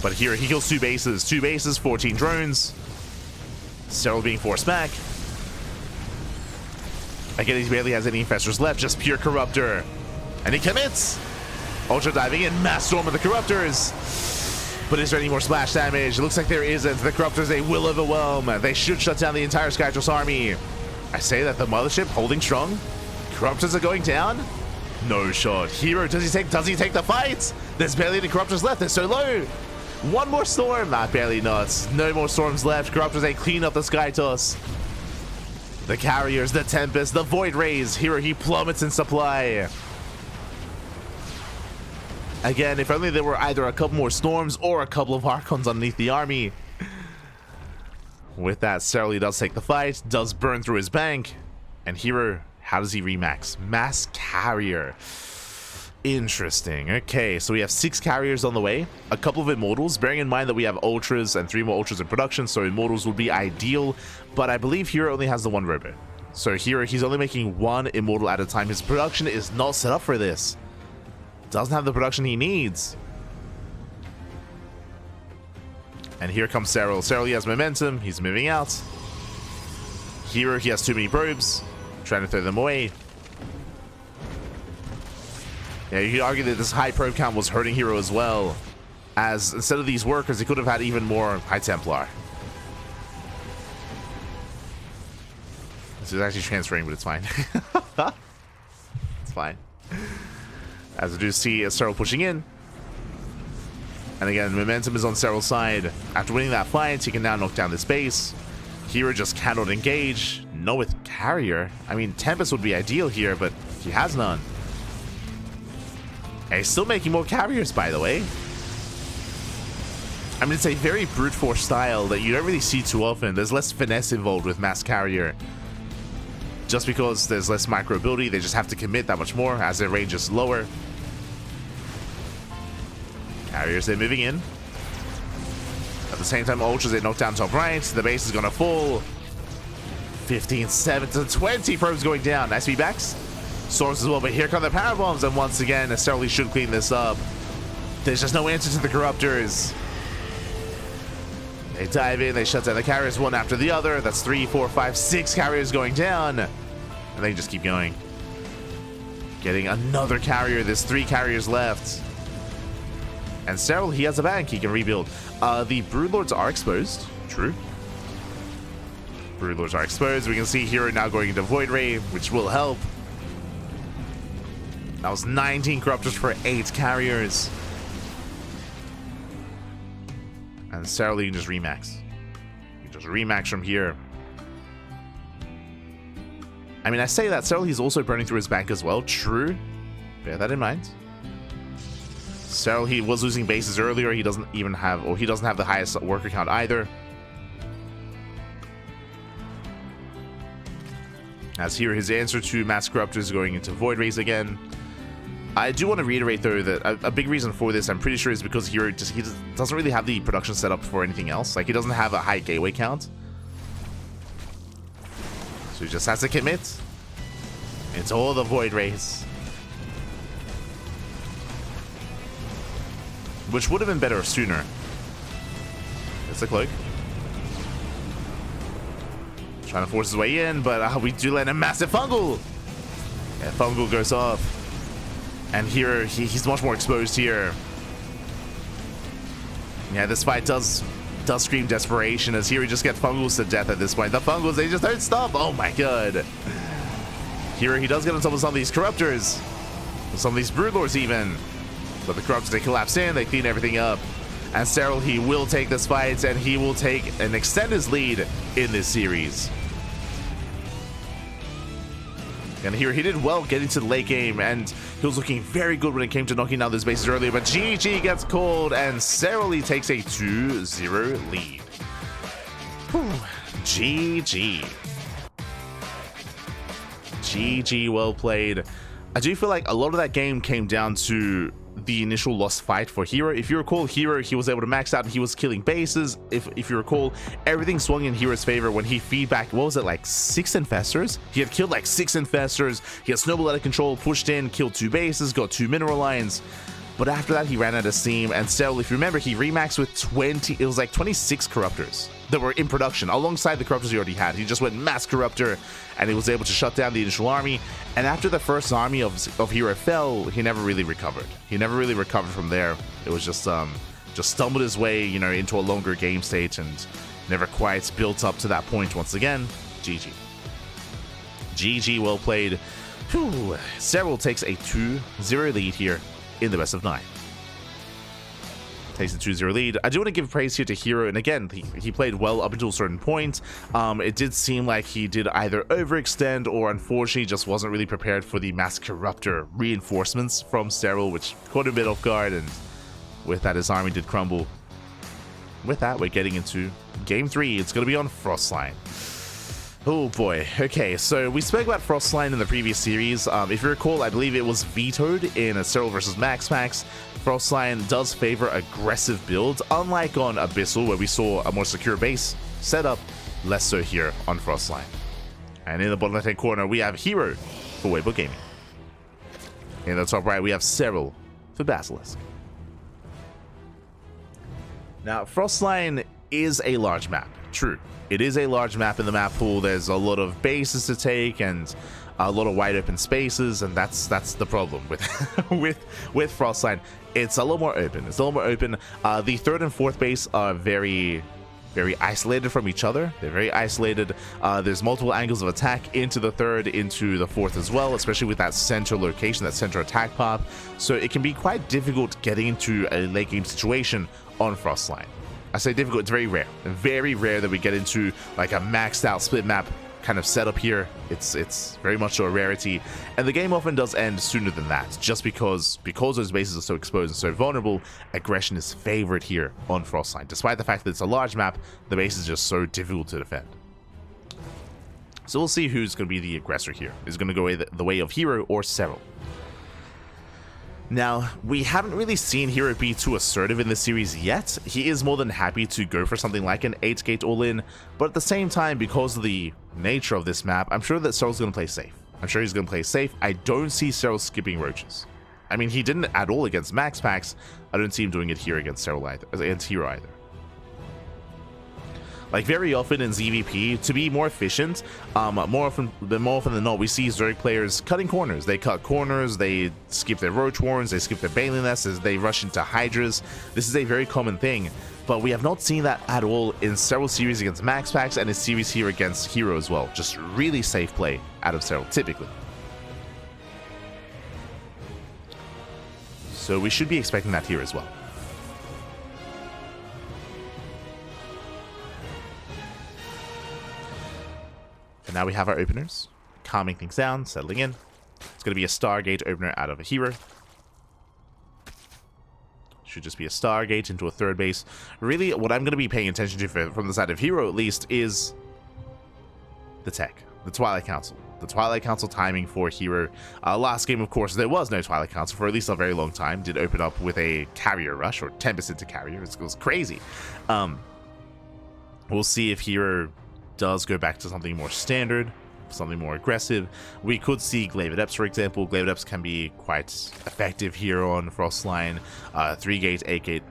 But here, he kills 2 bases. 2 bases, 14 drones. Serral being forced back. Again, he barely has any Infestors left, just pure Corruptor. And he commits! Ultra diving in, Mass Storm of the Corruptors. But is there any more splash damage? It looks like there isn't. The Corruptors, they will overwhelm. They should shut down the entire Skytross army. I say that the Mothership holding strong. Corruptors are going down. No shot. herO, does he take the fight? There's barely any Corruptors left. They're so low. 1 more storm. Not barely not. No more storms left. Corruptors, they clean up the Skytross. The Carriers, the Tempest, the Void Rays. herO, he plummets in supply. Again, if only there were either a couple more storms or a couple of Archons underneath the army. With that, Serral does take the fight, does burn through his bank. And herO, how does he remax? Mass Carrier. Interesting. Okay, so we have 6 Carriers on the way. A couple of Immortals, bearing in mind that we have Ultras and 3 more Ultras in production, so Immortals would be ideal. But I believe herO only has the 1 Robo. So herO, he's only making 1 Immortal at a time. His production is not set up for this. Doesn't have the production he needs. And here comes Serral. Serral, he has momentum. He's moving out. herO, he has too many probes. Trying to throw them away. Yeah, you could argue that this high probe count was hurting herO as well. As instead of these workers, he could have had even more High Templar. This is actually transferring, but it's fine. It's fine. As we do see Serral pushing in. And again, momentum is on Serral's side. After winning that fight, he can now knock down this base. herO just cannot engage. No with Carrier. I mean, Tempest would be ideal here, but he has none. And he's still making more Carriers, by the way. I mean, it's a very brute force style that you don't really see too often. There's less finesse involved with Mass Carrier. Just because there's less micro ability, they just have to commit that much more as their range is lower. Carriers, they're moving in. At the same time, Ultras, they knock down top right. The base is going to fall. 15, 7 to 20 probes going down. Nice feedbacks. Swords as well, but here come the power bombs, and once again, Serral should clean this up. There's just no answer to the corruptors. They dive in, they shut down the carriers one after the other. That's 3, 4, 5, 6 carriers going down. And they just keep going. Getting another carrier. There's 3 carriers left. And Serral, he has a bank. He can rebuild. The Broodlords are exposed. True. Broodlords are exposed. We can see herO now going into Void Ray, which will help. That was 19 corruptors for 8 carriers. And Serral, you can just remax. You can just remax from here. I mean, I say that Serral, he's also burning through his bank as well. True. Bear that in mind. Serral, he was losing bases earlier. He doesn't even have, or he doesn't have the highest worker count either. As here, his answer to Mass Corruptor is going into Void Rays again. I do want to reiterate, though, that a big reason for this, I'm pretty sure, is because he doesn't really have the production set up for anything else. Like, he doesn't have a high gateway count. So he just has to commit into all the Void Rays. Which would have been better sooner. It's a cloak. Trying to force his way in, but we do land a massive fungal. Yeah, fungal goes off. And here, he's much more exposed here. Yeah, this fight does scream desperation, as here we just get fungals to death at this point. The fungals, they just don't stop. Oh my god. Here he does get on top of some of these corruptors. Some of these broodlords even. But the corruptors, they collapse in, they clean everything up. And Serral, he will take this fight, and he will take and extend his lead in this series. And here he did well getting to the late game, and he was looking very good when it came to knocking down those bases earlier, but GG gets called, and Serral takes a 2-0 lead. Whew. GG. GG, well played. I do feel like a lot of that game came down to the initial lost fight for herO. If you recall, herO, he was able to max out and he was killing bases. If you recall, everything swung in herO's favor when he feedback, what was it, like 6 infestors? He had killed like 6 infestors. He had snowball out of control, pushed in, killed 2 bases, got 2 mineral lines. But after that, he ran out of steam, and Serral, if you remember, he remaxed with 26 corruptors that were in production alongside the corruptors he already had. He just went mass corruptor, and he was able to shut down the initial army. And after the first army of herO fell, he never really recovered. He never really recovered from there. It was just stumbled his way, you know, into a longer game state and never quite built up to that point once again. GG. GG, well played. Whew. Serral takes a 2-0 lead here in the best of 9. Takes a 2-0 lead. I do want to give praise here to herO, and again, he played well up until a certain point. It did seem like he did either overextend or unfortunately just wasn't really prepared for the Mass Corruptor reinforcements from Serral, which caught him a bit off guard, and with that, his army did crumble. With that, we're getting into Game 3. It's going to be on Frostline. Oh boy. Okay, so we spoke about Frostline in the previous series. If you recall, I believe it was vetoed in a Serral versus Max. Frostline does favor aggressive builds, unlike on Abyssal, where we saw a more secure base setup, less so here on Frostline. And in the bottom left-hand corner, we have herO for Weibo Gaming. In the top right, we have Serral for Basilisk. Now, Frostline is a large map, true. It is a large map in the map pool. There's a lot of bases to take and a lot of wide open spaces, and that's the problem with with Frostline. It's a little more open. It's a little more open. The 3rd and 4th base are very isolated from each other. They're very isolated. There's multiple angles of attack into the 3rd, into the 4th as well, especially with that center location, that center attack path. So it can be quite difficult getting into a late game situation on Frostline. I say difficult, it's very rare. Very rare that we get into like a maxed out split map kind of setup here. It's very much so a rarity. And the game often does end sooner than that, just because those bases are so exposed and so vulnerable, aggression is favored here on Frostline. Despite the fact that it's a large map, the base is just so difficult to defend. So we'll see who's going to be the aggressor here. Is it going to go the way of herO or Serral? Now, we haven't really seen herO be too assertive in this series yet. He is more than happy to go for something like an 8-gate all-in, but at the same time, because of the nature of this map, I'm sure that Serral's going to play safe. I'm sure he's going to play safe. I don't see Serral skipping roaches. I mean, he didn't at all against max packs. I don't see him doing it here against Serral either, against herO either. Like, very often in ZvP, to be more efficient, more often than not, we see Zerg players cutting corners. They cut corners, they skip their Roach Warrens, they skip their Baneling Nests, they rush into Hydras. This is a very common thing, but we have not seen that at all in several series against max packs and in series here against herO as well. Just really safe play out of Serral, typically. So we should be expecting that here as well. And now we have our openers, calming things down, settling in. It's going to be a Stargate opener out of a herO. Should just be a Stargate into a third base. Really, what I'm going to be paying attention to from the side of herO at least is the tech, the Twilight Council. The Twilight Council timing for herO. Last game, of course, there was no Twilight Council for at least a very long time. Did open up with a carrier rush, or 10% to carrier. It was crazy. We'll see if herO does go back to something more standard, something more aggressive. We could see Glaive Adepts, for example. Glaive Adepts can be quite effective here on Frostline. 3-gate, 8-gate,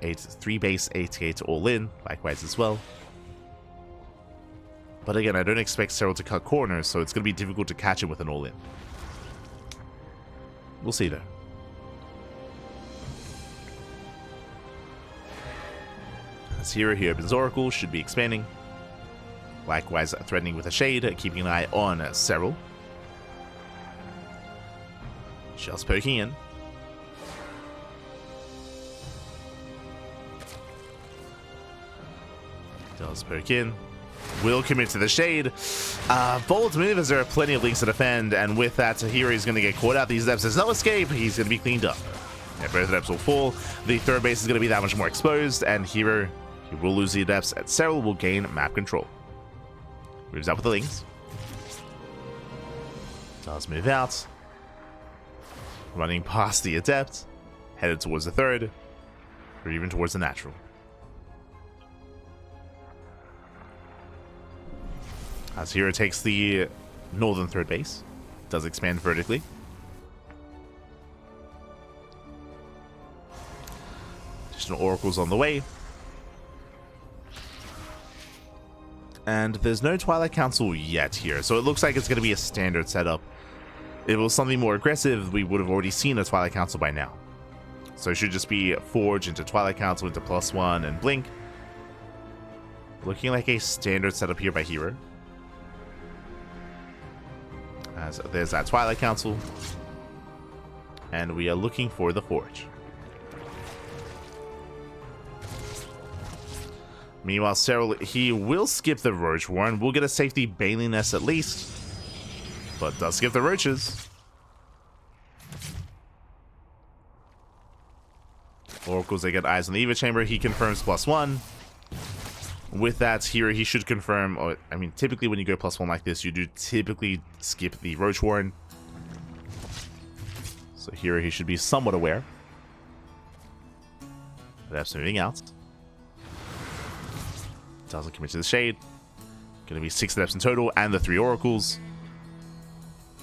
3-base, 8-gate all-in, likewise as well. But again, I don't expect Serral to cut corners, so it's going to be difficult to catch him with an all-in. We'll see though. As herO, he opens Oracle, should be expanding. Likewise, threatening with a Shade, keeping an eye on Serral. Just poking in. Does poke in. Will commit to the Shade. Bold move, as there are plenty of links to defend, and with that, herO is going to get caught out. These Adepts, there's no escape. He's going to be cleaned up. Yeah, both Adepts will fall. The third base is going to be that much more exposed, and herO, he will lose the Adepts, and Serral will gain map control. Moves out with the links. Does move out. Running past the Adept. Headed towards the third. Or even towards the natural. As herO takes the northern third base. Does expand vertically. Additional oracles on the way. And there's no Twilight Council yet here, so it looks like it's going to be a standard setup. If it was something more aggressive, we would have already seen a Twilight Council by now. So it should just be Forge into Twilight Council into +1 and Blink. Looking like a standard setup here by herO. As there's that Twilight Council. And we are looking for the Forge. Meanwhile, Serral, he will skip the Roach Warren. We'll get a safety Baneling Nest at least. But does skip the Roaches. Oracles, they get eyes on the Eva Chamber. He confirms +1. With that, here he should confirm. Or, I mean, typically when you go +1 like this, you do typically skip the Roach Warren. So here he should be somewhat aware. That's moving out. Doesn't commit to the Shade. Gonna be 6 Adepts in total, and the 3 Oracles.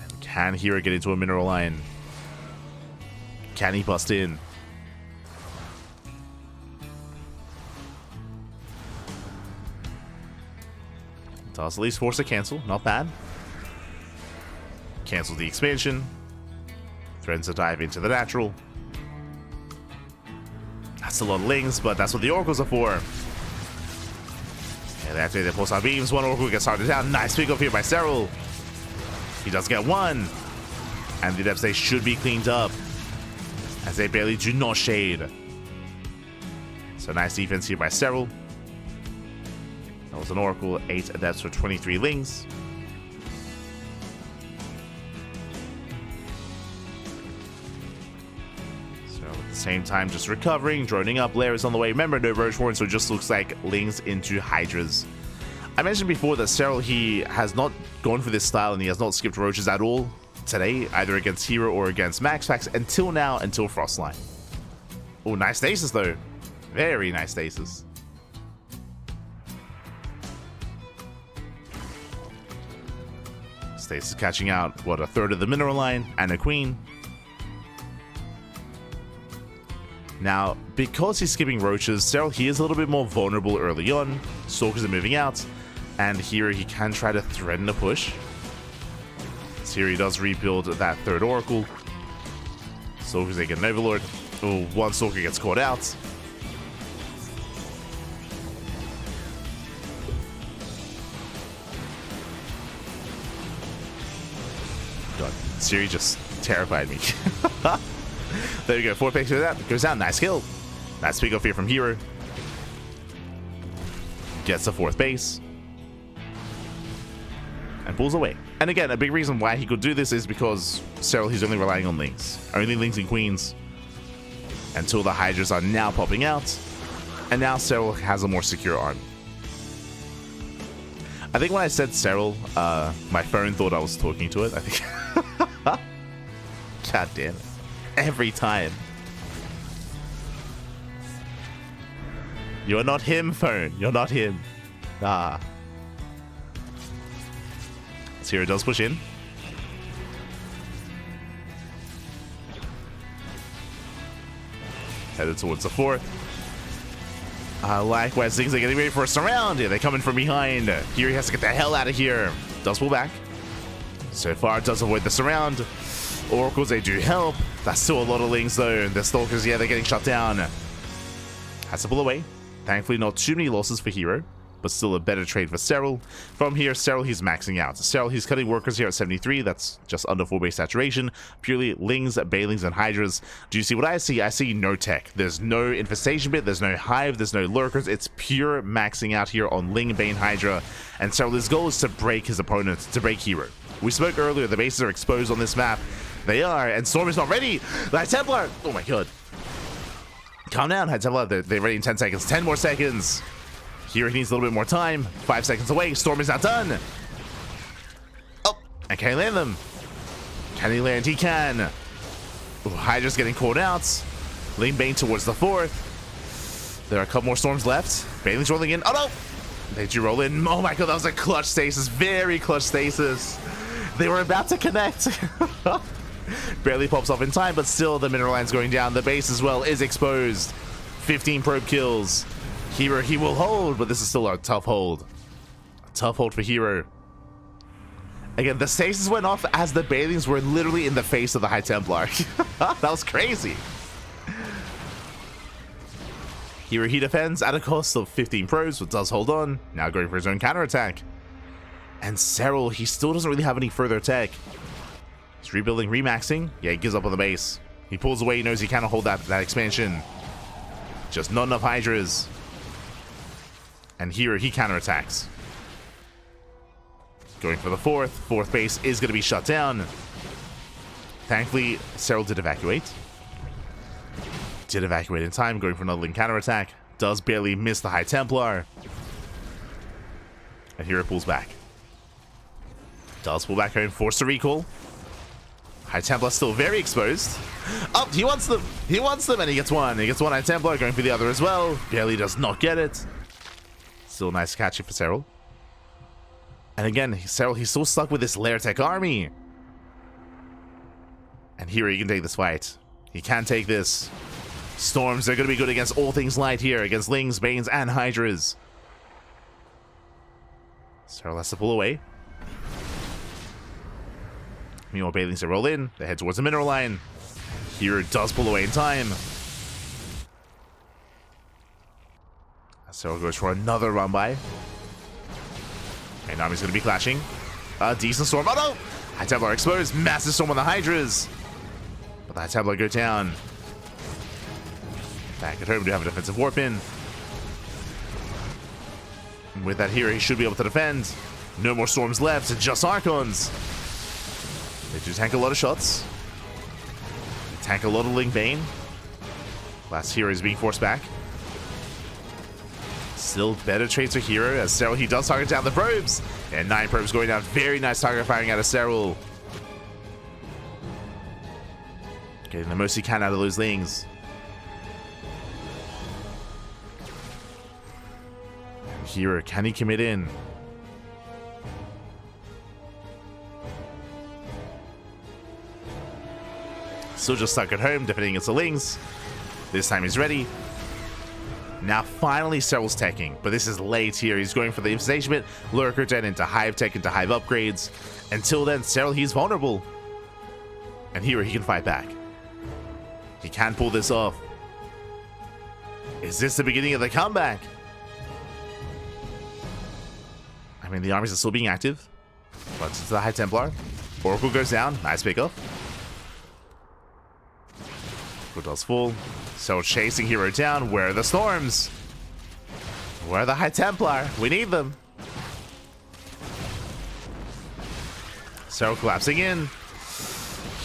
And can herO get into a Mineral Line? Can he bust in? Does at least force a cancel, not bad. Cancels the expansion. Threatens to dive into the natural. That's a lot of lings, but that's what the Oracles are for. Yeah, they activate their pulsar beams. One Oracle gets started down. Nice pick up here by Serral. He does get one. And the Adepts, they should be cleaned up, as they barely do not shade. So nice defense here by Serral. That was an Oracle. 8 Adepts for 23 lings. At the same time, just recovering, droning up, layers on the way. Remember, no Roach Warren, so it just looks like lings into Hydras. I mentioned before that Serral, he has not gone for this style and he has not skipped Roaches at all. today, either against herO or against Max Packs, until now, until Frostline. Oh, nice stasis though. Very nice stasis. Stasis catching out, what, a third of the mineral line and a queen. Now, because he's skipping roaches, Serral, he is a little bit more vulnerable early on. Stalkers are moving out, and here he can try to threaten a push. So here he does rebuild that third Oracle. Stalkers, they get an Overlord. Oh, one Stalker gets caught out. God, Siri just terrified me. There you go, 4 picks through that. Goes down, nice kill. Nice pick off here from herO. Gets the 4th base. And pulls away. And again, a big reason why he could do this is because Serral, he's only relying on Lings. Only Lings and Queens. Until the Hydras are now popping out. And now Serral has a more secure army. I think when I said Serral, my phone thought I was talking to it. I think. God damn it. Every time. You're not him, phone. You're not him. Ah. So herO does push in. Headed towards the 4th. Likewise, things are getting ready for a surround. Yeah, they're coming from behind. Here he has to get the hell out of here. Does pull back. So far, does avoid the surround. Oracles, they do help. That's still a lot of Lings though. The Stalkers, yeah, they're getting shut down. Has to pull away. Thankfully, not too many losses for herO, but still a better trade for Serral. From here, Serral, he's maxing out. Serral, he's cutting workers here at 73. That's just under 4 base saturation. Purely Lings, Banelings, and Hydras. Do you see what I see? I see no tech. There's no infestation bit. There's no hive. There's no lurkers. It's pure maxing out here on Ling, Bane, Hydra. And Serral, his goal is to break his opponent, to break herO. We spoke earlier, the bases are exposed on this map. They are, and Storm is not ready. The High Templar, oh my god. Calm down, High Templar, they're ready in 10 seconds. 10 more seconds. Here he needs a little bit more time. 5 seconds away, Storm is not done. Oh, and can he land them? Can he land? He can. Ooh, Hydra's getting caught out. Ling Bane towards the 4th. There are a couple more Storms left. Bailey's rolling in. Oh no! They do roll in. Oh my god, that was a clutch stasis. Very clutch stasis. They were about to connect. Barely pops off in time, but still the mineral line's going down. The base as well is exposed. 15 probe kills. herO, he will hold, but this is still a tough hold. A tough hold for herO. Again, the stasis went off as the Banelings were literally in the face of the High Templar. That was crazy. herO, he defends at a cost of 15 probes, but does hold on. Now going for his own counterattack. And Serral, he still doesn't really have any further tech. He's rebuilding, remaxing. Yeah, he gives up on the base. He pulls away, he knows he cannot hold that expansion. Just not enough Hydras. And herO, he counterattacks. Going for the 4th. 4th base is going to be shut down. Thankfully, Serral did evacuate. Did evacuate in time, going for another Ling counterattack. Does barely miss the High Templar. And herO pulls back. Does pull back home, forced to recall. High Templar still very exposed. Oh, he wants them. He wants them, and he gets one. He gets one High Templar, going for the other as well. Barely does not get it. Still nice catching for Serral. And again, Serral, he's still stuck with this Lair Tech army. And here he can take this fight. He can take this. Storms, they're going to be good against all things light here. Against Lings, Banes, and Hydras. Serral has to pull away. Meanwhile, Banelings to roll in. They head towards the mineral line. herO does pull away in time. Serral goes for another run by. And Nami's going to be clashing. A decent storm. Oh no! High Templar exposed. Massive storm on the Hydras. But the High Templar go down. Back at home, we do have a defensive warp in. And with that here, he should be able to defend. No more storms left, just Archons. They do tank a lot of shots. They tank a lot of Ling Bane. Last hero is being forced back. Still better trades for herO as Serral, he does target down the probes. And 9 probes going down. Very nice target firing out of Serral. Getting the most he can out of those lings. herO, can he commit in? Still just stuck at home, defending against the lings. This time he's ready. Now finally Serral's teching, but this is late here. He's going for the engagement, Lurker Den into Hive Tech, into Hive upgrades. Until then, Serral, he's vulnerable. And herO, he can fight back. He can pull this off. Is this the beginning of the comeback? I mean, the armies are still being active. But it's the High Templar. Oracle goes down. Nice pickup. Does full. So chasing herO down. Where are the storms? Where are the High Templar? We need them. Serral collapsing in.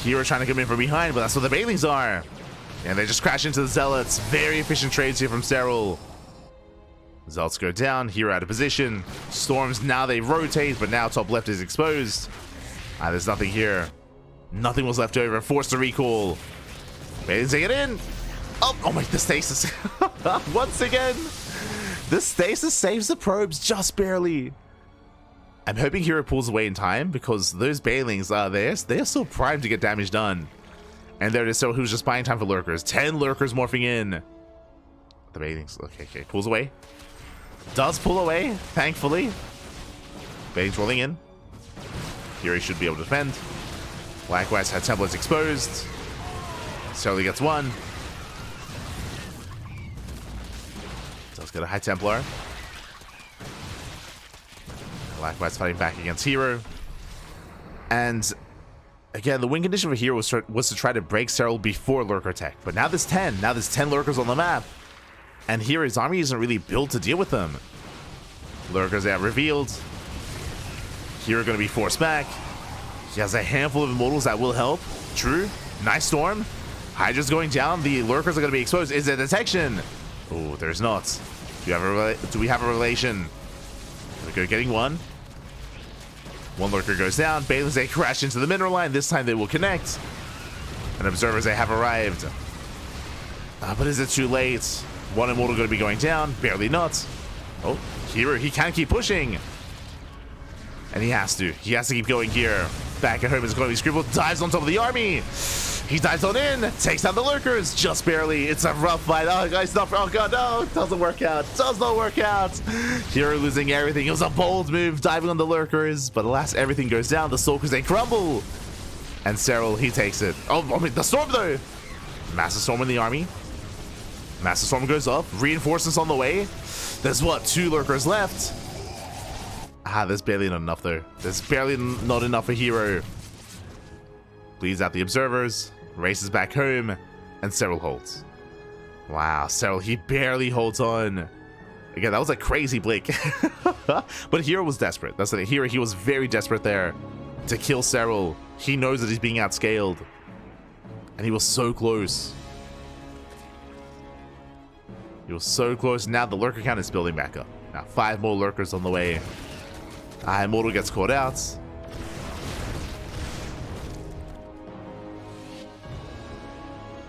herO trying to come in from behind, but that's what the Banelings are. And they just crash into the Zealots. Very efficient trades here from Serral. Zealots go down. herO out of position. Storms, now they rotate, but now top left is exposed. There's nothing here. Nothing was left over. Forced to recall. Banelings take it in. Oh my, the stasis. Once again, the stasis saves the probes just barely. I'm hoping herO pulls away in time because those Banelings are there. They're still primed to get damage done. And there it is, so who's just buying time for Lurkers. 10 Lurkers morphing in. The Banelings, okay, pulls away. Does pull away, thankfully. Banelings rolling in. herO should be able to defend. Likewise, High Templar is exposed. Serral gets one. Does get a High Templar. Likewise, fighting back against herO. And again, the win condition for herO was to try to break Serral before Lurker Tech. But now there's 10. Now there's 10 Lurkers on the map. And herO's army isn't really built to deal with them. Lurkers are revealed. herO going to be forced back. He has a handful of immortals that will help. True. Nice storm. Hydra's going down. The Lurkers are going to be exposed. Is there detection? Oh, there's not. Do we have a relation? We're getting one. One Lurker goes down. Banelings, they crash into the mineral line. This time they will connect. And observers, they have arrived. But is it too late? One immortal going to be going down. Barely not. Oh, herO, he can keep pushing. And he has to. He has to keep going here. Back at home is going to be Scribble. Dives on top of the army. He dives on in. Takes down the Lurkers. Just barely. It's a rough fight. Oh, guys, not. Oh, God, no. Doesn't work out. Does not work out. herO losing everything. It was a bold move. Diving on the Lurkers. But alas, everything goes down. The Stalkers, they crumble. And Serral, he takes it. Oh, I mean, the Storm, though. Massive Storm in the army. Massive Storm goes up. Reinforcements on the way. There's what? 2 Lurkers left. There's barely not enough, though. There's barely not enough for herO. Bleeds out the observers. Races back home. And Serral holds. Wow, Serral, he barely holds on. Again, that was a crazy blink. But herO was desperate. That's the thing. herO, he was very desperate there to kill Serral. He knows that he's being outscaled. And he was so close. He was so close. Now the Lurker count is building back up. Now 5 more Lurkers on the way. Immortal gets caught out.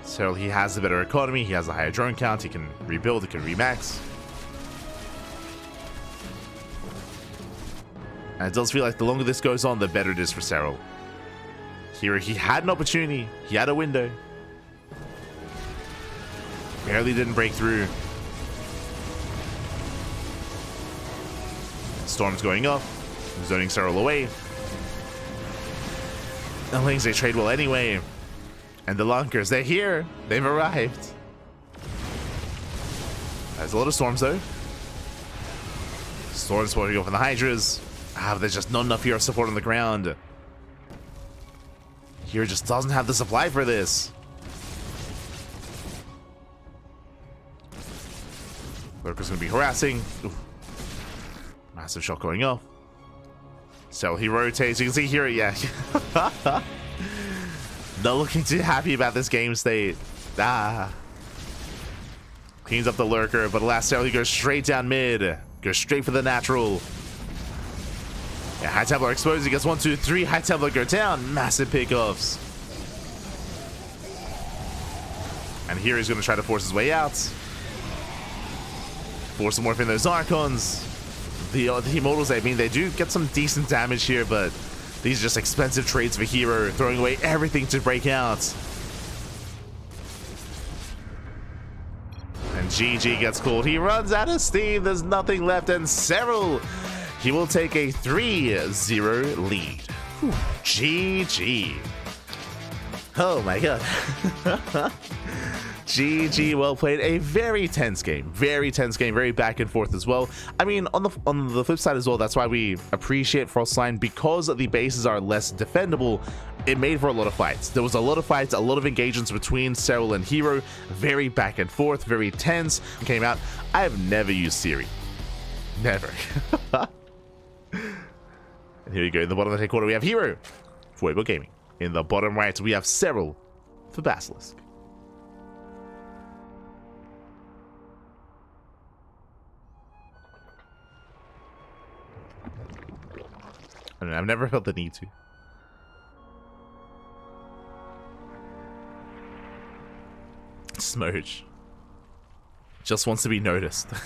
Serral, he has a better economy. He has a higher drone count. He can rebuild. He can remax. And it does feel like the longer this goes on, the better it is for Serral. Here, he had an opportunity. He had a window. Barely didn't break through. Storm's going up. Zoning Serral away. The Lings, they trade well anyway. And the Lunkers, they're here. They've arrived. There's a lot of Storms, though. Storms supporting off on the Hydras. But there's just not enough hero support on the ground. Hero just doesn't have the supply for this. Lurker's going to be harassing. Ooh. Massive shot going off. So he rotates. You can see here, yeah. Not looking too happy about this game state. Cleans up the Lurker, but alas, Serral, he goes straight down mid. Goes straight for the natural. Yeah, High Templar exposed. He gets 1, 2, 3. High Templar go down. Massive pickoffs. And here he's going to try to force his way out. Force him morph in those Archons. The Immortals, I mean, they do get some decent damage here, but these are just expensive trades for herO, throwing away everything to break out. And GG gets called. He runs out of steam. There's nothing left. And Serral, he will take a 3-0 lead. Whew. GG. Oh my god. GG, well played. A very tense game, very back and forth as well. I mean, on the flip side as well, that's why we appreciate Frostline, because the bases are less defendable. It made for a lot of fights. There was a lot of fights, a lot of engagements between Serral and herO. Very back and forth, very tense. Came out. I have never used Siri. Never. And here we go. In the bottom left corner, we have herO for Weibo Gaming. In the bottom right, we have Serral for Basilisk. I don't know, I've never felt the need to. Smooch. Just wants to be noticed. It's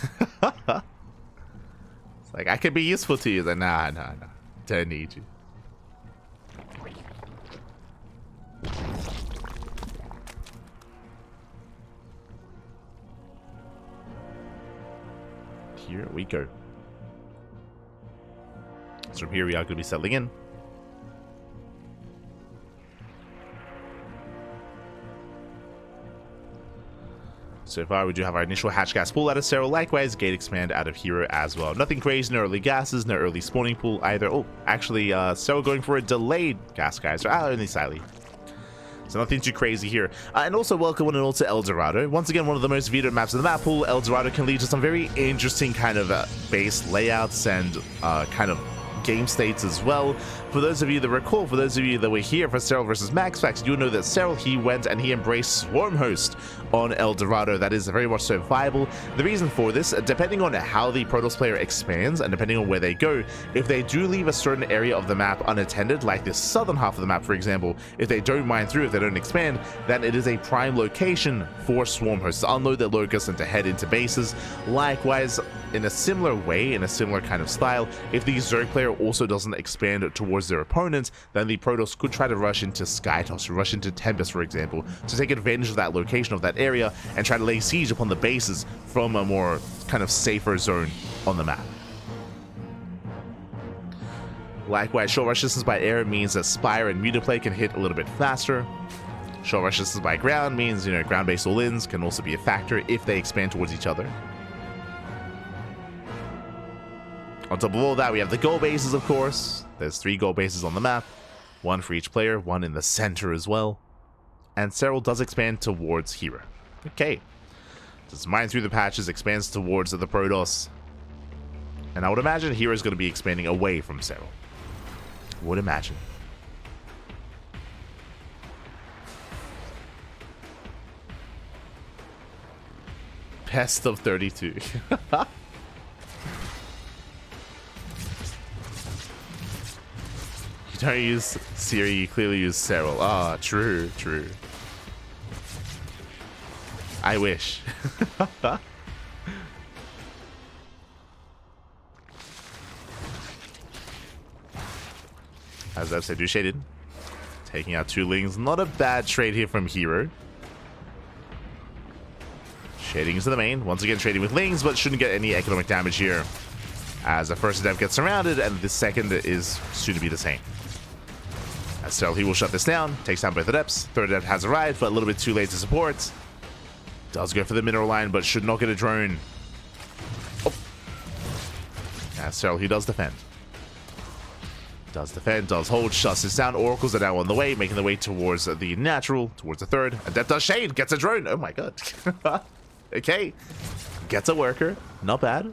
like, I could be useful to you. Like, nah. Don't need you. Here we go. So from here we are going to be settling in. So far we do have our initial hatch gas pool out of Serral, likewise gate expand out of herO as well. Nothing crazy, no early gases, no early spawning pool either. Oh, actually Serral going for a delayed gas geyser, only slightly. So nothing too crazy here. And also welcome one and all to El Dorado. Once again, one of the most vetoed maps in the map pool. El Dorado can lead to some very interesting kind of base layouts and kind of game states as well. For those of you that recall, for those of you that were here for Serral versus MaxFax, you'll know that Serral, he went and he embraced Swarm Host on El Dorado. That is very much so viable. The reason for this, depending on how the Protoss player expands and depending on where they go, if they do leave a certain area of the map unattended, like this southern half of the map, for example, if they don't mine through, if they don't expand, then it is a prime location for Swarm Hosts to unload their locusts and to head into bases. Likewise, in a similar way, in a similar kind of style, if the Zerg player also doesn't expand towards their opponent, then the Protoss could try to rush into Skytoss, rush into Tempest, for example, to take advantage of that location of that area and try to lay siege upon the bases from a more kind of safer zone on the map. Likewise, short rush distance by air means that Spire and Mutaplay can hit a little bit faster. Short rush distance by ground means, you know, ground-based all-ins can also be a factor if they expand towards each other. On top of all that, we have the goal bases, of course. There's 3 goal bases on the map. 1 for each player, 1 in the center as well. And Serral does expand towards herO. Okay. Just mine through the patches, expands towards the Protoss. And I would imagine herO is going to be expanding away from Serral. Would imagine. Best of 32. You don't use Siri, you clearly use Serral. Ah, true. I wish. As I've said, do shaded. Taking out 2 Lings. Not a bad trade here from herO. Shading into the main. Once again, trading with Lings, but shouldn't get any economic damage here. As the first adept gets surrounded, and the second is soon to be the same. As Serral, he will shut this down, takes down both adepts. Third adept has arrived, but a little bit too late to support. Does go for the mineral line, but should not get a drone. Oh. As Serral, he does defend. Does hold, shuts this down. Oracles are now on the way, making the way towards the natural, towards the third. Adept does shade, gets a drone. Oh my god. Okay. Gets a worker. Not bad.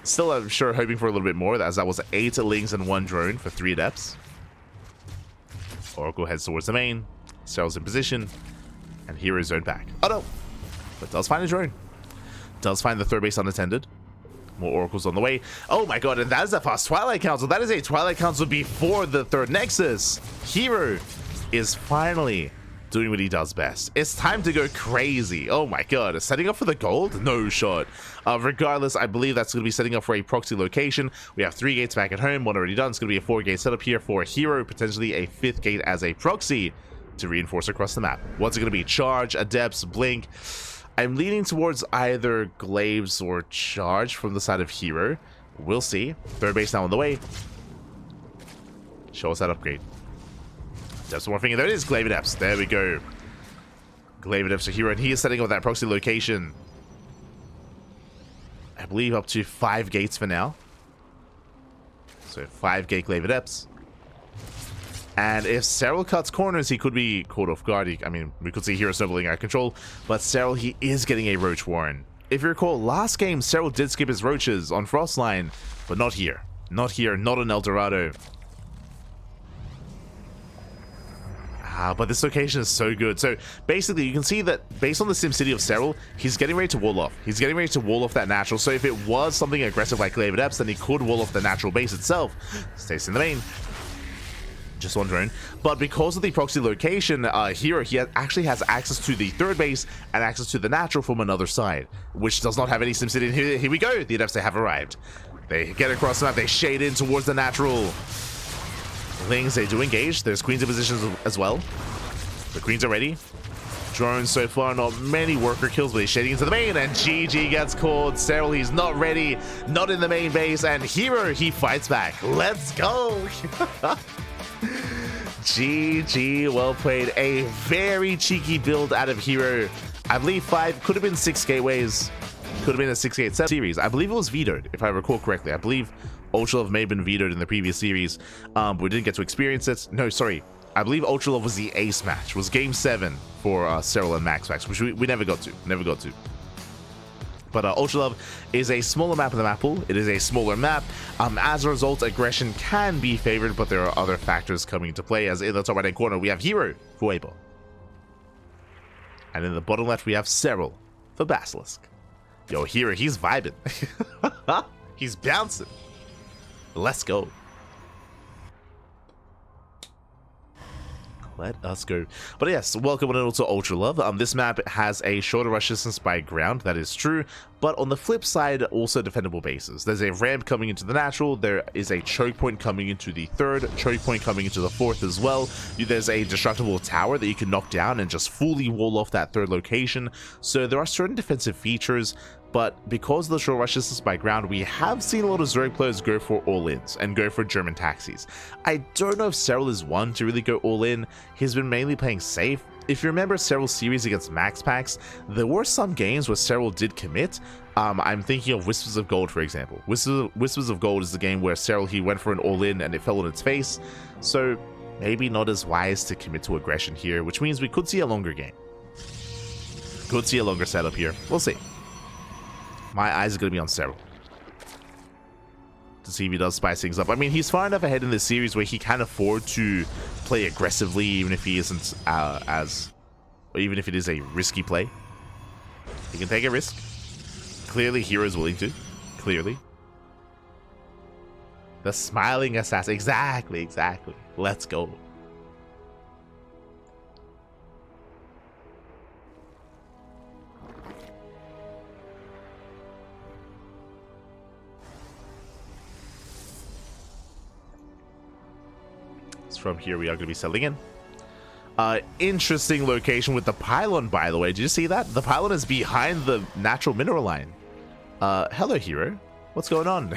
Still, I'm sure, hoping for a little bit more, as that was 8 Lings and 1 drone for 3 adepts. Oracle heads towards the main. Serral's in position. And here is zoned back. Oh no! But does find a drone. Does find the third base unattended. More Oracles on the way. Oh my god, and that is a fast Twilight Council. That is a Twilight Council before the third Nexus. herO is finally doing what he does best. It's time to go crazy. Oh my god, setting up for the gold? No shot. Regardless, I believe that's going to be setting up for a proxy location. We have 3 gates back at home, 1 already done. It's going to be a 4-gate setup here for herO, potentially a 5th gate as a proxy to reinforce across the map. What's it going to be? Charge, Adepts, Blink. I'm leaning towards either Glaives or Charge from the side of herO. We'll see. 3rd base now on the way. Show us that upgrade. Just one finger. There it is. Glaive Adepts. There we go. Glaive Adepts to herO, and he is setting up that proxy location. I believe up to 5 gates for now. So 5-gate Glaive Adepts. And if Serral cuts corners, he could be caught off guard. I mean, we could see herO snowballing out of control, but Serral, he is getting a Roach Warren. If you recall, last game, Serral did skip his Roaches on Frostline, but not here. Not here, not on El Dorado. But this location is so good. So basically, you can see that based on the SimCity of Serral, he's getting ready to wall off. He's getting ready to wall off that natural. So if it was something aggressive like Glaive Adepts, then he could wall off the natural base itself. Stays in the main. Just one drone. But because of the proxy location, herO, he actually has access to the 3rd base and access to the natural from another side, which does not have any SimCity. And here we go. The Adepts, they have arrived. They get across the map. They shade in towards the natural. Lings, they do engage. There's Queens in position as well. The Queens are ready. Drones so far, not many worker kills, but he's shading into the main, and GG gets called. Serral, he's not ready, not in the main base, and herO, he fights back. Let's go! GG, well played. A very cheeky build out of herO. I believe 5, could have been 6 gateways. Could have been a 6-gate series. I believe it was vetoed, if I recall correctly. I believe Ultralove may have been vetoed in the previous series, but we didn't get to experience it. No, sorry. I believe Ultralove was the ace match. It was game 7 for Serral and MaxFax, which we never got to. Never got to. But Ultralove is a smaller map of the map pool. It is a smaller map. As a result, aggression can be favored, but there are other factors coming into play. As in the top right-hand corner, we have herO for Weibo. And in the bottom left, we have Serral for Basilisk. Yo, herO, he's vibing. He's bouncing. Let's go. Let us go. But yes, welcome on to Ultralove. This map has a shorter rush distance by ground, that is true. But on the flip side, also defendable bases. There's a ramp coming into the natural. There is a choke point coming into the 3rd, choke point coming into the 4th as well. There's a destructible tower that you can knock down and just fully wall off that 3rd location. So there are certain defensive features. But because of the short rush distance by ground, we have seen a lot of Zerg players go for all-ins and go for German taxis. I don't know if Serral is one to really go all-in. He's been mainly playing safe. If you remember Serral's series against MaxPax, there were some games where Serral did commit. I'm thinking of Whispers of Gold, for example. Whispers of Gold is the game where Serral, he went for an all-in and it fell on its face. So maybe not as wise to commit to aggression here, which means we could see a longer game. Could see a longer setup here. We'll see. My eyes are going to be on Serral to see if he does spice things up. I mean, he's far enough ahead in this series where he can afford to play aggressively, even if he isn't or even if it is a risky play. He can take a risk. Clearly, hero's willing to. Clearly. The smiling assassin. Exactly, exactly. Let's go. From here we are going to be settling in. Interesting location with the pylon, by the way. Did you see that? The pylon is behind the natural mineral line. Hello, herO. What's going on?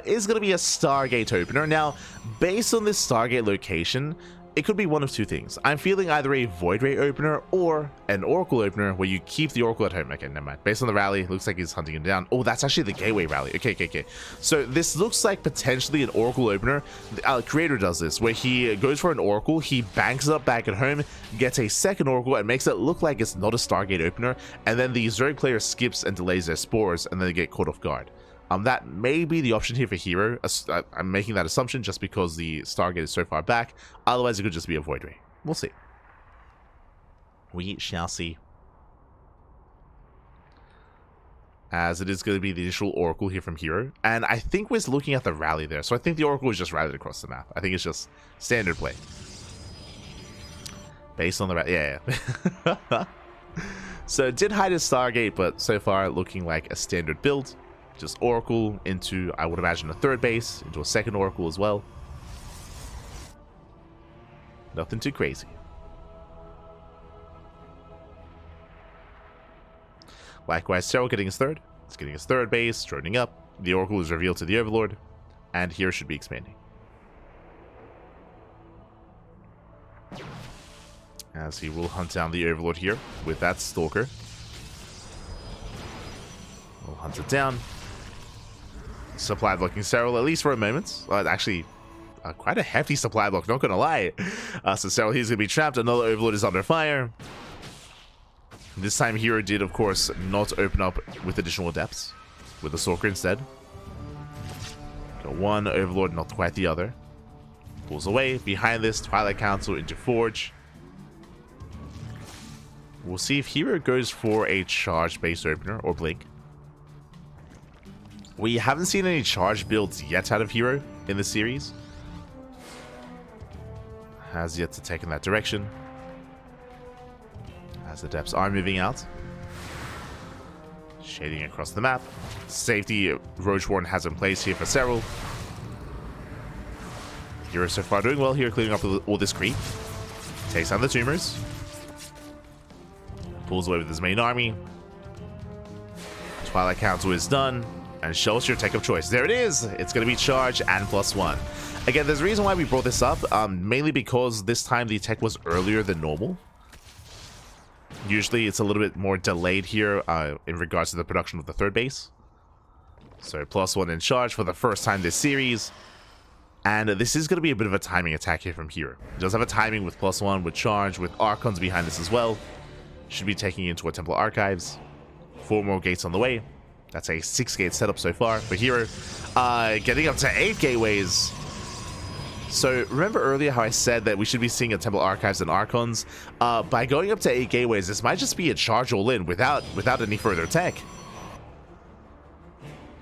Is going to be a Stargate opener. Now, based on this Stargate location, it could be one of two things. I'm feeling either a Void Ray opener or an Oracle opener where you keep the Oracle at home. Okay, never mind. Based on the rally, looks like he's hunting him down. Oh, that's actually the Gateway rally. Okay. So this looks like potentially an Oracle opener. Creator does this, where he goes for an Oracle, he banks it up back at home, gets a second Oracle, and makes it look like it's not a Stargate opener, and then the Zerg player skips and delays their spores, and then they get caught off guard. That may be the option here for herO. I'm making that assumption just because the Stargate is so far back. Otherwise, it could just be a Void Ray. We'll see. We shall see. As it is going to be the initial Oracle here from herO. And I think we're looking at the rally there. So I think the Oracle is just rallied across the map. I think it's just standard play. Based on the yeah. So it did hide his Stargate, but so far looking like a standard build. Just Oracle into, I would imagine, a third base, into a second Oracle as well. Nothing too crazy. Likewise, Serral getting his third. It's getting his third base, droning up. The Oracle is revealed to the Overlord, and here should be expanding. As he will hunt down the Overlord here with that Stalker. We'll hunt it down. Supply blocking Serral, at least for a moment. Actually, quite a hefty supply block, not gonna lie. So Serral, he's gonna be trapped. Another Overlord is under fire. This time herO did, of course, not open up with additional depths. With the Stalker instead. Got one Overlord, not quite the other. Pulls away. Behind this, Twilight Council into Forge. We'll see if herO goes for a charge base opener or blink. We haven't seen any charge builds yet out of herO in the series. Has yet to take in that direction. As the depths are moving out. Shading across the map. Safety Roach Warden has in place here for Serral. herO so far doing well here, clearing up all this creep. Takes down the tumors. Pulls away with his main army. Twilight Council is done. And shows your tech of choice. There it is! It's going to be charge and +1. Again, there's a reason why we brought this up. Mainly because this time the tech was earlier than normal. Usually it's a little bit more delayed here in regards to the production of the third base. So +1 in charge for the first time this series. And this is going to be a bit of a timing attack here from herO. It does have a timing with +1, with charge, with Archons behind this as well. Should be taking into a Temple Archives. 4 more gates on the way. That's a 6-gate setup so far for herO. Getting up to 8 gateways. So remember earlier how I said that we should be seeing a Temple Archives and Archons? By going up to 8 gateways, this might just be a charge all in without any further tech.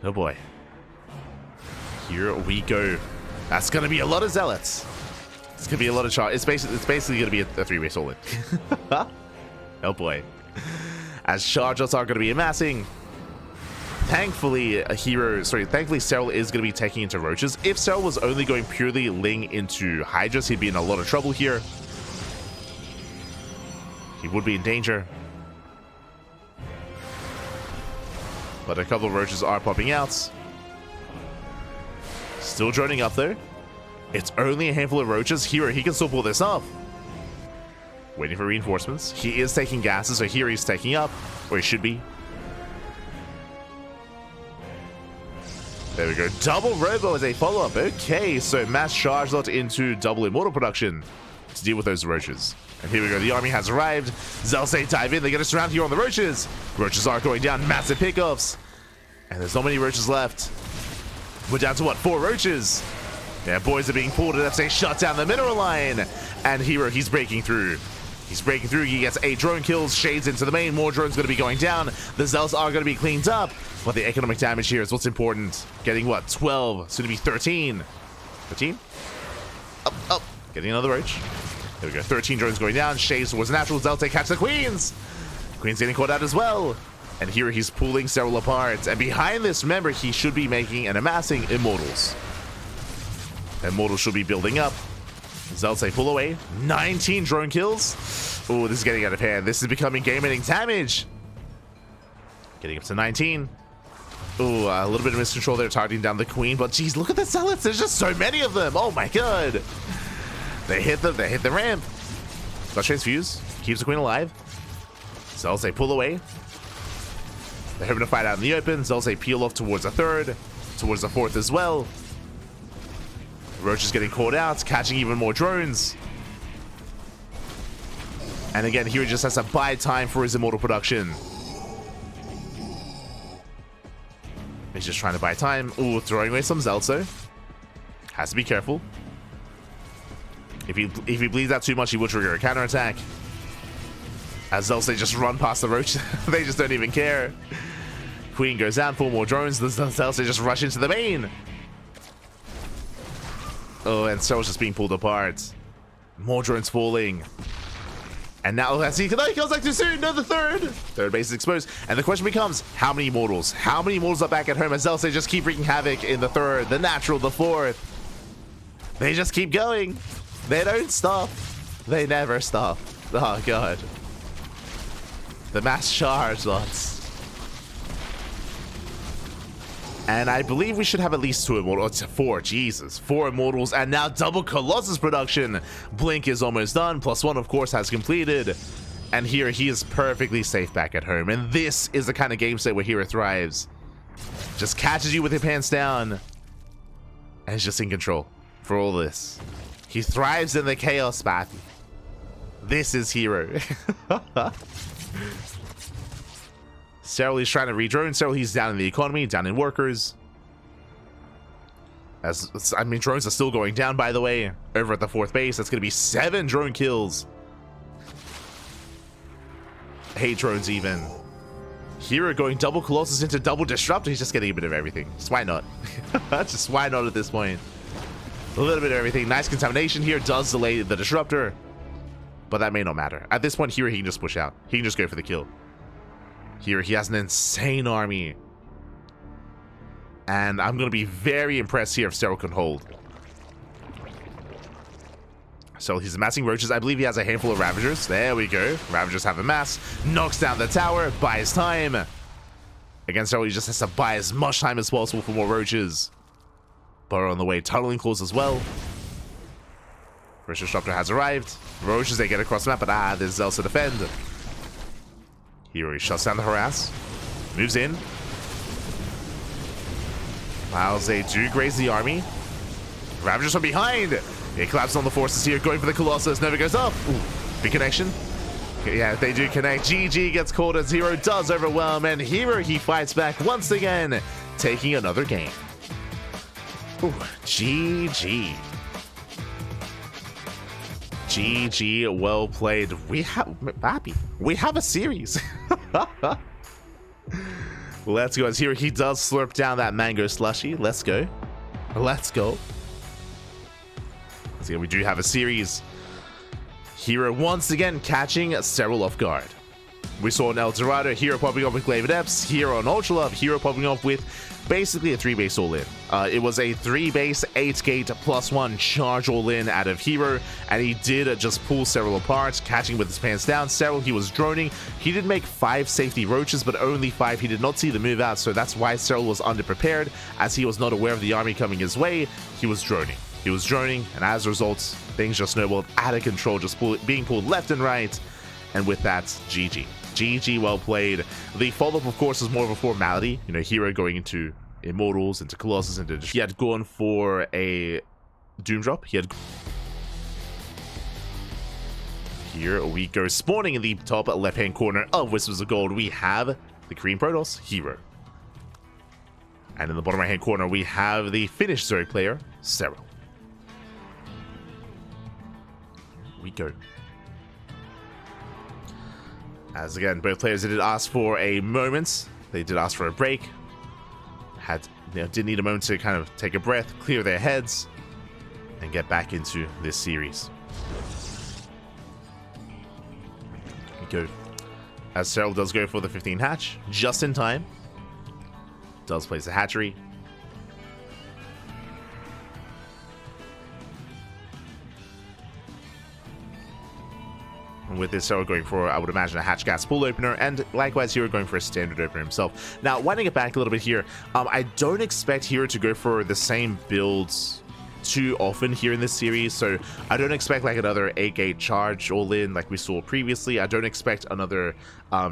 Oh boy. Here we go. That's gonna be a lot of zealots. It's gonna be a lot of charge. It's basically gonna be a 3-way all in. Oh boy. As charges are gonna be amassing. Thankfully, thankfully Serral is going to be taking into Roaches. If Serral was only going purely Ling into Hydras, he'd be in a lot of trouble here. He would be in danger. But a couple of Roaches are popping out. Still droning up though. It's only a handful of Roaches. herO, he can still pull this off. Waiting for reinforcements. He is taking gases, so here he's taking up. Or he should be. There we go. Double Robo as a follow-up. Okay, so mass charge lot into double Immortal production to deal with those Roaches. And here we go. The army has arrived. Zelsay dive in. They're going to surround here on the Roaches. Roaches are going down. Massive pickoffs. And there's not many Roaches left. We're down to what? 4 Roaches. Yeah, boys are being pulled. And FSA shut down the mineral line. And herO, he's breaking through. He's breaking through. He gets 8 drone kills. Shades into the main. More drones going to be going down. The Zealots are going to be cleaned up. But the economic damage here is what's important. Getting what? 12. Soon to be 13. 13? Up. Getting another Roach. There we go. 13 drones going down. Shades was natural. Zelta catch the Queens. Queen's getting caught out as well. And here he's pulling Serral apart. And behind this, remember, he should be making and amassing Immortals. Immortals should be building up. Zelta pull away. 19 drone kills. Oh, this is getting out of hand. This is becoming game-ending damage. Getting up to 19. Ooh, a little bit of miscontrol there, targeting down the Queen. But geez, look at the Zealots. There's just so many of them. Oh my god. They hit them. They hit the ramp. Got transfuse. Keeps the Queen alive. Zelsa pull away. They're hoping to fight out in the open. Zelsa peel off towards a third. Towards the fourth as well. Roach is getting caught out. Catching even more drones. And again, here he just has to buy time for his Immortal production. He's just trying to buy time. Ooh, throwing away some Zelso. Has to be careful. If he bleeds out too much, he will trigger a counterattack. As Zelso just run past the Roach. They just don't even care. Queen goes down, 4 more drones. The Zelso just rush into the main. Oh, and Serral's just being pulled apart. More drones falling. And now let's see, no, he goes like too soon. No, the third base is exposed. And the question becomes, how many immortals? How many immortals are back at home as they just keep wreaking havoc in the third, the natural, the fourth? They just keep going. They don't stop. They never stop. Oh, God. The mass charge, lads. And I believe we should have at least 2 immortals. 4, Jesus. 4 immortals, and now double Colossus production. Blink is almost done. +1, of course, has completed. And here, he is perfectly safe back at home. And this is the kind of game state where herO thrives. Just catches you with your pants down. And is just in control for all this. He thrives in the chaos path. This is herO. Serral is trying to re-drone. Serral, he's down in the economy, down in workers. I mean, drones are still going down, by the way. Over at the 4th base, that's going to be 7 drone kills. 8 drones even. herO going double Colossus into double Disruptor. He's just getting a bit of everything. Just why not? Just why not at this point? A little bit of everything. Nice contamination here. Does delay the Disruptor. But that may not matter. At this point, herO, he can just push out. He can just go for the kill. Here, he has an insane army. And I'm going to be very impressed here if Serral can hold. So he's amassing roaches. I believe he has a handful of Ravagers. There we go. Ravagers have a mass. Knocks down the tower. Buys time. Against Serral, he just has to buy as much time as possible for more roaches. Burrow on the way. Tunneling claws as well. First Disruptor has arrived. Roaches, they get across the map, but there's Zealous to defend. Here he shuts down the harass. Moves in. While they do graze the army. Ravagers from behind. It collapses on the forces here, going for the Colossus. Nova goes up. Ooh, big connection. Yeah, they do connect. GG gets called as herO does overwhelm, and herO, he fights back once again, taking another game. Ooh, GG. GG, well played. We have a series. Let's go. As here, he does slurp down that mango slushy. Let's go. Let's go. So we do have a series. herO once again catching Serral off guard. We saw an El Dorado, herO popping up with Glaive Adepts, herO on Ultra Love, herO popping up with basically a 3-base all-in. It was a 3-base, 8-gate, +1 charge all-in out of herO, and he did just pull Serral apart, catching with his pants down. Serral, he was droning. He did make 5 safety roaches, but only 5. He did not see the move out, so that's why Serral was underprepared, as he was not aware of the army coming his way. He was droning. He was droning, and as a result, things just snowballed out of control, just being pulled left and right, and with that, GG. GG, well played. The follow-up, of course, is more of a formality. You know, herO going into Immortals, into Colossus, into... He had gone for a Doom Drop. Here we go. Spawning in the top left-hand corner of Whispers of Gold, we have the Green Protoss, herO. And in the bottom right-hand corner, we have the Finnish Zerg player, Serral. Here we go. As again, both players did ask for a moment. They did ask for a break. Did need a moment to kind of take a breath, clear their heads, and get back into this series. Here we go. As Serral does go for the 15 hatch, just in time. Does place a hatchery. With this, herO going for, I would imagine, a hatch gas pool opener, and likewise herO going for a standard opener himself. Now, winding it back a little bit here, I don't expect herO to go for the same builds too often here in this series, so I don't expect like another 8-gate charge all-in like we saw previously. I don't expect another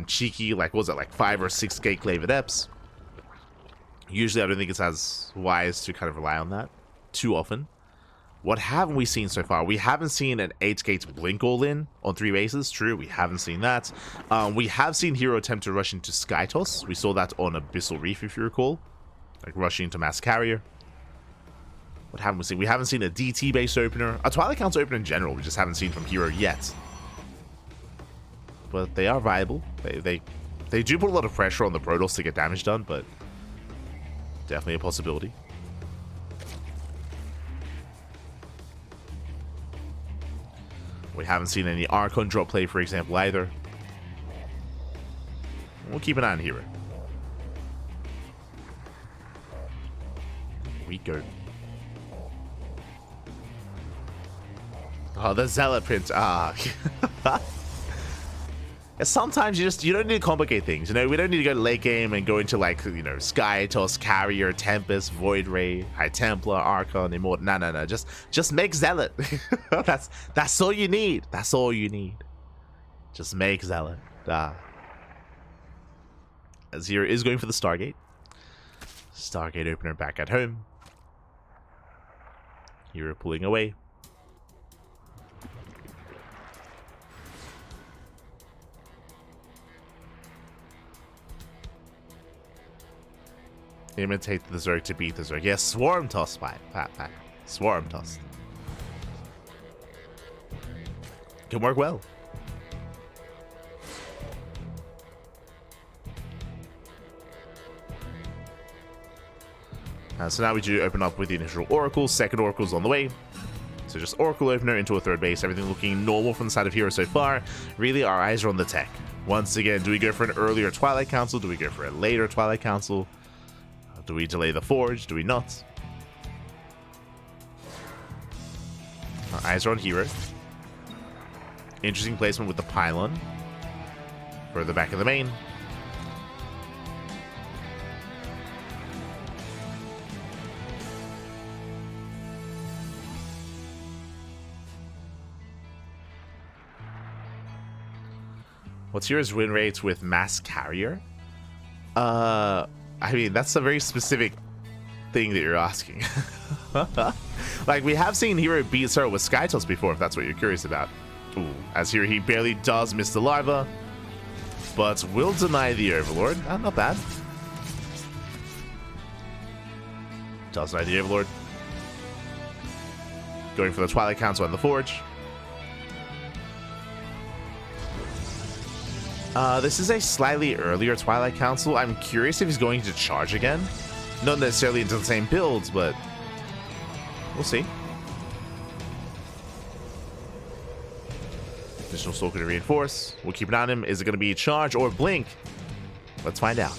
cheeky, like, what was it, like 5 or 6-gate Glaive Adepts. Usually, I don't think it's as wise to kind of rely on that too often. What haven't we seen so far? We haven't seen an 8-gate blink all-in on 3 bases. True, we haven't seen that. We have seen herO attempt to rush into Sky Toss. We saw that on Abyssal Reef, if you recall. Like rushing into Mass Carrier. What haven't we seen? We haven't seen a DT base opener. A Twilight Council opener in general, we just haven't seen from herO yet. But they are viable. They do put a lot of pressure on the Protoss to get damage done, but definitely a possibility. We haven't seen any Archon drop play, for example, either. We'll keep an eye on herO. We go. Oh, the Zealot print. Ah. Sometimes you don't need to complicate things. You know, we don't need to go to late game and go into, like, you know, Sky Toss, Carrier, Tempest, Void Ray, High Templar, Archon, Immortal. No. Just make Zealot. that's all you need. That's all you need. Just make Zealot. As herO is going for the Stargate. Stargate opener back at home. herO pulling away. Imitate the Zerg to beat the Zerg. Yes, Swarm Toss. Fine. Swarm Toss. Can work well. So now we do open up with the initial Oracle. Second Oracle's on the way. So just Oracle opener into a third base. Everything looking normal from the side of herO so far. Really, our eyes are on the tech. Once again, do we go for an earlier Twilight Council? Do we go for a later Twilight Council? Do we delay the Forge? Do we not? Our eyes are on herO. Interesting placement with the Pylon. Further back in the main. What's herO's win rate with Mass Carrier? I mean, that's a very specific thing that you're asking. Like, we have seen herO beat Serral with Sky Toss before, if that's what you're curious about. Ooh, as here he barely does miss the Larva, but will deny the Overlord. Not bad. Does deny the Overlord. Going for the Twilight Council and the Forge. This is a slightly earlier Twilight Council. I'm curious if he's going to charge again. Not necessarily into the same builds, but we'll see. Additional Stalker to reinforce. We'll keep an eye on him. Is it going to be charge or blink? Let's find out.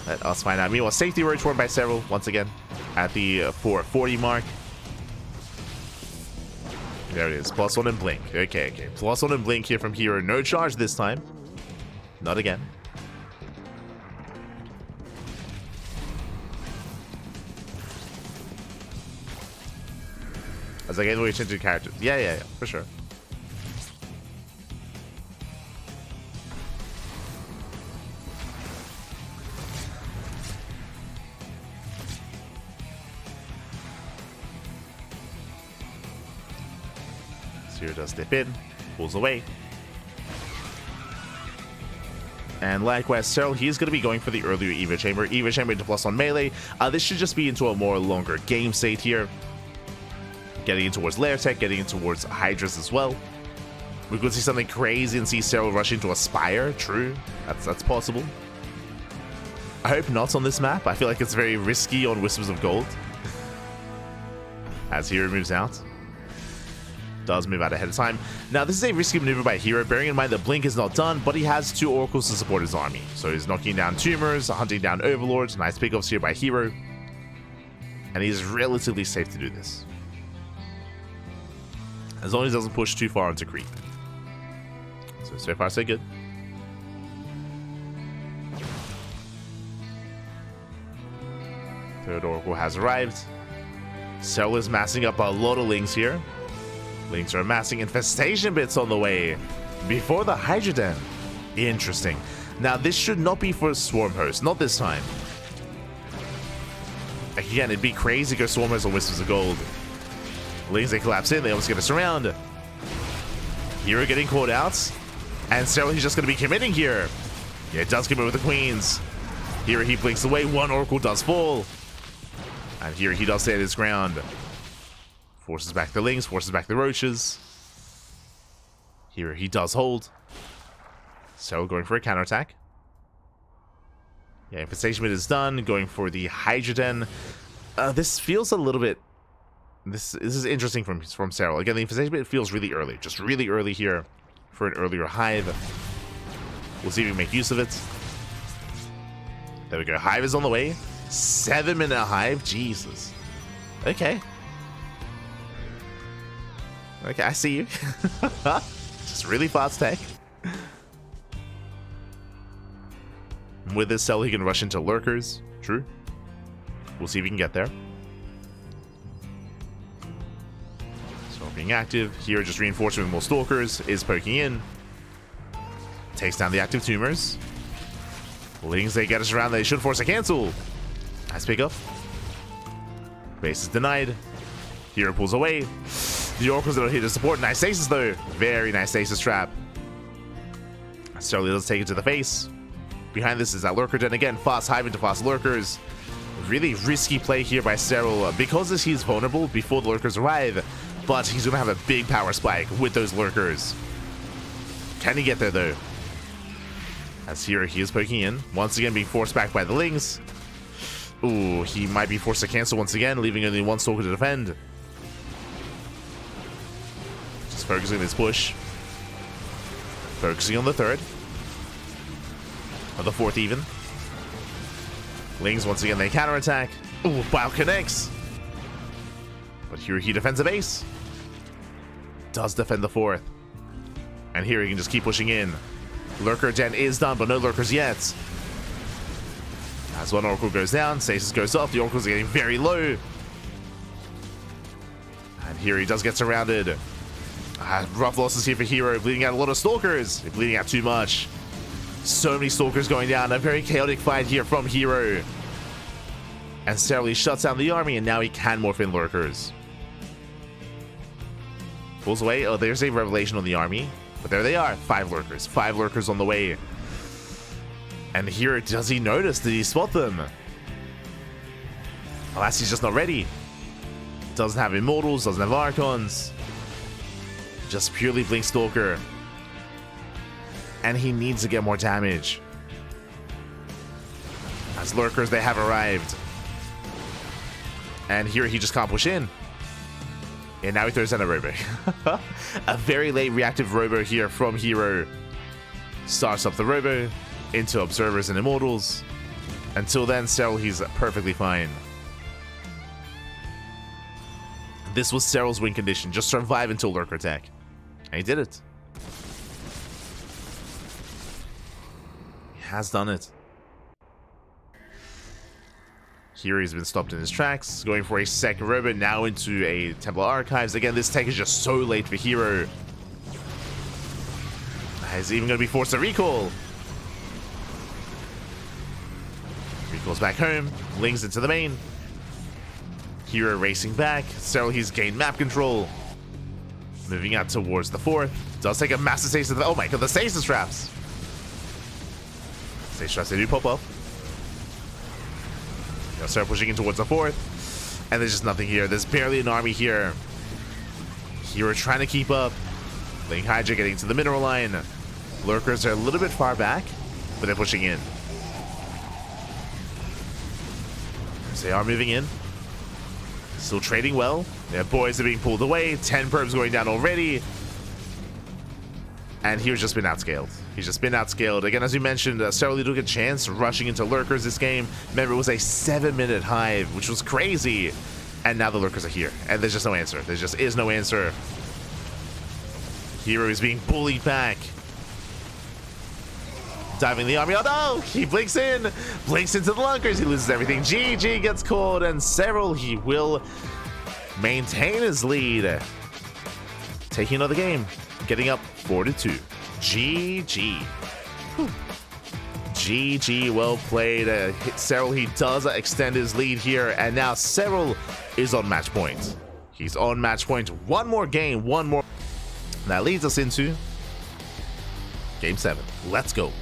Let us find out. Meanwhile, safety roach formed by Serral once again at the 440 mark. There it is. +1 and blink. Okay. +1 and blink here from herO. No charge this time. Not again. As I get the way to characters. Yeah, for sure. herO does dip in, pulls away. And likewise, Serral, he's going to be going for the earlier Eva Chamber. Eva Chamber into +1 melee. This should just be into a more longer game state here. Getting in towards Lair Tech, getting in towards Hydras as well. We could see something crazy and see Serral rush into a Spire. True, that's possible. I hope not on this map. I feel like it's very risky on Whispers of Gold. As herO moves out. Does move out ahead of time. Now, this is a risky maneuver by herO, bearing in mind that Blink is not done, but he has 2 Oracles to support his army. So he's knocking down Tumors, hunting down Overlords. Nice pickoffs here by herO. And he's relatively safe to do this. As long as he doesn't push too far into creep. So far, so good. Third Oracle has arrived. Serral is massing up a lot of Lings here. Lings are amassing. Infestation bits on the way before the Hydra Den. Interesting. Now, this should not be for Swarm Host. Not this time. Again, it'd be crazy to go Swarm Host or Whispers of Gold. Lings, they collapse in. They almost get us around. herO getting caught out. And Serral, he's just going to be committing here. Yeah, it does commit with the Queens. herO, he blinks away. 1 Oracle does fall. And herO, he does stand his ground. Forces back the Lings, forces back the Roaches. herO, he does hold. Serral going for a counterattack. Yeah, Infestation Bit is done. Going for the Hydra Den. This feels a little bit This is interesting from Serral. Again, the infestation bit feels really early. Just really early here for an earlier hive. We'll see if we can make use of it. There we go. Hive is on the way. 7-minute hive. Jesus. Okay. Okay, I see you. Just really fast tech. With this cell, he can rush into lurkers. True. We'll see if we can get there. So being active. Here, just reinforcing with more stalkers. Is poking in. Takes down the active tumors. Lings, they get us around. They should force a cancel. Nice pickup. Base is denied. Hero pulls away. The oracles that are here to support. Nice stasis though. Very nice stasis trap. Serral does take it to the face. Behind this is that lurker den again. Fast hive into fast lurkers. Really risky play here by Serral because he's vulnerable before the lurkers arrive. But he's going to have a big power spike with those lurkers. Can he get there though? As here he is poking in. Once again being forced back by the Lings. Ooh, he might be forced to cancel once again, leaving only one stalker to defend. Just focusing on this push. Focusing on the third. Or the fourth even. Lings, once again, they counterattack. Ooh, Bio connects. But here he defends the base. Does defend the fourth. And here he can just keep pushing in. Lurker den is done, but no lurkers yet. As one oracle goes down, stasis goes up. The oracles are getting very low. And here he does get surrounded. Rough losses here for herO, bleeding out a lot of stalkers. They're bleeding out too much. So many stalkers going down. A very chaotic fight here from herO. And Serral shuts down the army, and now he can morph in lurkers. Pulls away. Oh, there's a revelation on the army. But there they are. 5 lurkers. 5 lurkers on the way. And here, does he notice? Did he spot them? Alas, he's just not ready. Doesn't have immortals, doesn't have archons. Just purely blink stalker. And he needs to get more damage. As lurkers, they have arrived. And here he just can't push in. And now he throws down a robo. A very late reactive robo here from herO. Starts up the robo into observers and immortals. Until then, Serral, he's perfectly fine. This was Serral's win condition. Just survive until lurker attack. And he did it. He has done it. Here he's been stopped in his tracks, going for a second robot, now into a Templar Archives. Again, this tech is just so late for herO. He's even going to be forced to recall. Recalls back home, links into the main. herO racing back. Serral, he's gained map control. Moving out towards the fourth. Does take a massive stasis. Oh my god, the stasis traps. Stasis traps, they do pop up. Now start pushing in towards the fourth. And there's just nothing here. There's barely an army here. herO trying to keep up. Ling Hydra getting to the mineral line. Lurkers are a little bit far back, but they're pushing in. So they are moving in. Still trading well. Their boys are being pulled away. 10 probes going down already. And he's just been outscaled. He's just been outscaled. Again, as you mentioned, Serral took a chance rushing into lurkers this game. Remember, it was a 7-minute hive, which was crazy. And now the lurkers are here. And there's just no answer. There just is no answer. herO is being bullied back. Diving the army. Oh no! He blinks in. Blinks into the lurkers. He loses everything. GG gets called. And Serral, he will maintain his lead. Taking another game. Getting up 4-2. GG. Whew. GG, well played. Serral, he does extend his lead here. And now Serral is on match point. He's on match point. One more game. One more. That leads us into Game 7. Let's go.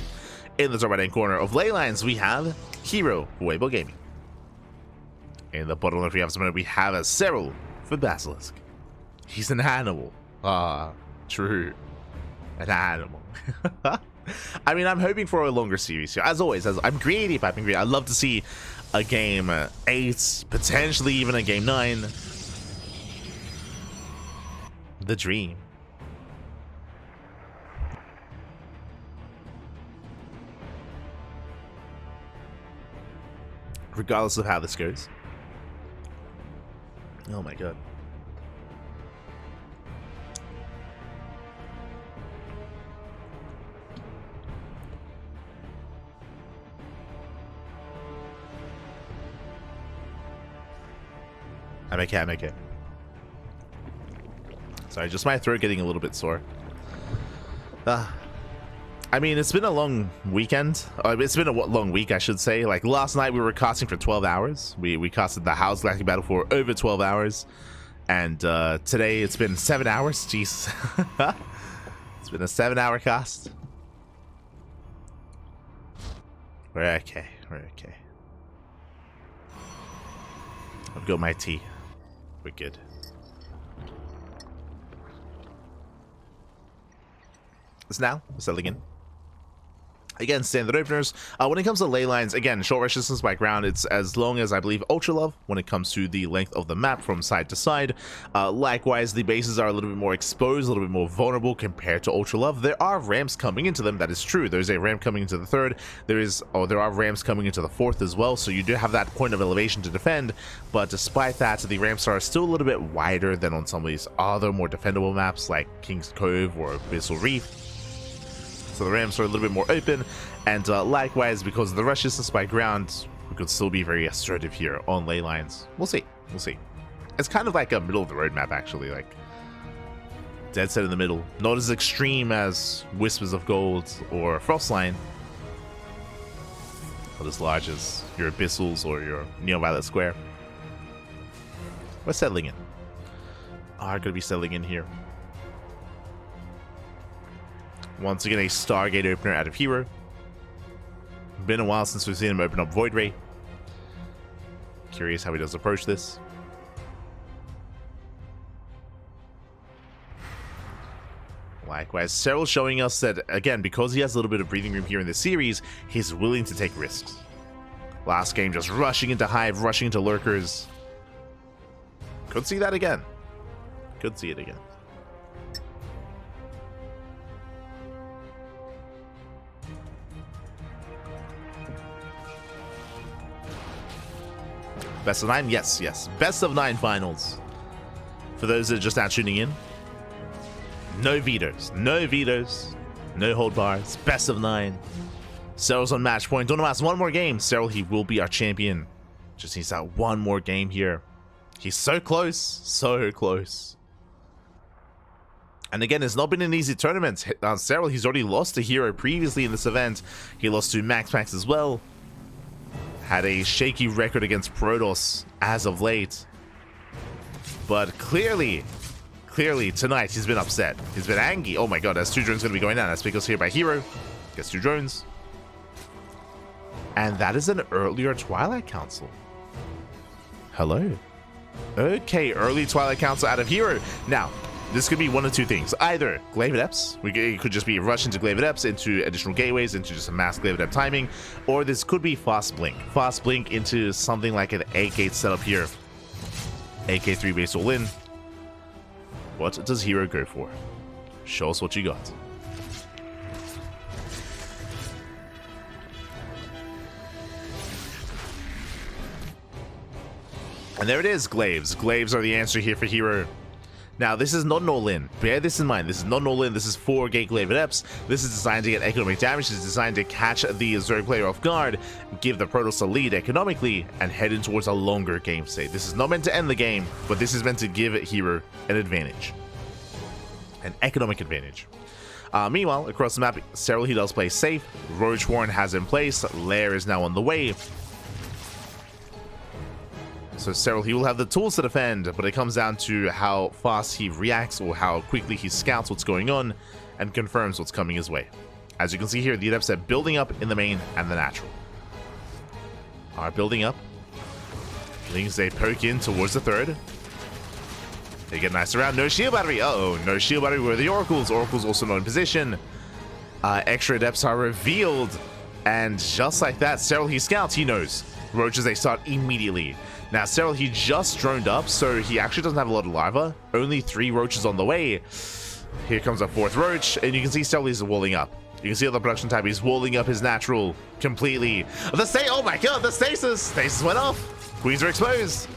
In the top right-hand corner of Leylines, we have herO for Weibo Gaming. In the bottom left, we have someone we have as Serral for Basilisk. He's an animal. Ah, true. An animal. I mean, I'm hoping for a longer series here. As always, I'm greedy if I've been greedy. I'd love to see a game 8, potentially even a game 9. The dream. Regardless of how this goes. Oh my god. I'm okay. Sorry, just my throat getting a little bit sore. I mean, it's been a long weekend. It's been a long week, I should say. Like, last night we were casting for 12 hours. We casted the House Galactic Battle for over 12 hours. And today it's been 7 hours. Jeez. It's been a 7-hour cast. We're okay. I've got my tea. We're good. It's now. We're settling in. Again, standard openers. When it comes to ley lines, again, short rush distance by ground, it's as long as, I believe, Ultra Love when it comes to the length of the map from side to side. Likewise, the bases are a little bit more exposed, a little bit more vulnerable compared to Ultra Love. There are ramps coming into them, that is true. There's a ramp coming into the third. There are ramps coming into the fourth as well, so you do have that point of elevation to defend. But despite that, the ramps are still a little bit wider than on some of these other more defendable maps like King's Cove or Abyssal Reef. So the ramps are a little bit more open, and likewise, because of the rush distance by ground, we could still be very assertive here on ley lines. We'll see. It's kind of like a middle of the road map, actually, like dead set in the middle. Not as extreme as Whispers of Gold or Frostline, not as large as your Abyssals or your Neo-Violet Square. We're settling in. I'm gonna be settling in here. Once again, a Stargate opener out of herO. Been a while since we've seen him open up Void Ray. Curious how he does approach this. Likewise, Serral showing us that, again, because he has a little bit of breathing room here in the series, he's willing to take risks. Last game, just rushing into Hive, rushing into Lurkers. Could see that again. Could see it again. Best of 9? Yes. Best of 9 finals. For those that are just now tuning in. No vetoes. No hold bars. Best of 9. Serral's on match point. Don't ask one more game. Serral, he will be our champion. Just needs that one more game here. He's so close. So close. And again, it's not been an easy tournament. Serral, he's already lost to herO previously in this event. He lost to Max as well. Had a shaky record against Protoss as of late. But clearly tonight he's been upset. He's been angry. Oh my god, that's 2 drones going to be going down. That's because here by herO. Gets 2 drones. And that is an earlier Twilight Council. Hello. Okay, early Twilight Council out of herO. Now, this could be one of two things. Either Glaive Adepts, it could just be a rush into Glaive Adepts, into additional gateways, into just a mass Glaive Adept timing, or this could be Fast Blink. Fast Blink into something like an AK setup here. AK3 base all in. What does herO go for? Show us what you got. And there it is, Glaives. Glaives are the answer here for herO. Now, this is not an all-in. Bear this in mind. This is not an all-in. This is 4 Gate Glaive Adepts. This is designed to get economic damage. It's designed to catch the Zerg player off guard, give the Protoss a lead economically, and head in towards a longer game state. This is not meant to end the game, but this is meant to give herO an advantage. An economic advantage. Meanwhile, across the map, Serral, he does play safe. Roach Warren has in place. Lair is now on the way. So Serral, he will have the tools to defend, but it comes down to how fast he reacts or how quickly he scouts what's going on and confirms what's coming his way. As you can see here, the Adepts are building up in the main and the natural. Are building up. Things they poke in towards the third. They get nice around. No shield battery. Uh-oh, no shield battery where the Oracles. Oracles also not in position. Extra Adepts are revealed. And just like that, Serral, he scouts. He knows. Roaches, they start immediately. Now, Serral, he just droned up, so he actually doesn't have a lot of larva. Only 3 roaches on the way. Here comes a 4th roach, and you can see Serral is walling up. You can see on the production tab, he's walling up his natural completely. Oh my god, the stasis! Stasis went off. Queens are exposed.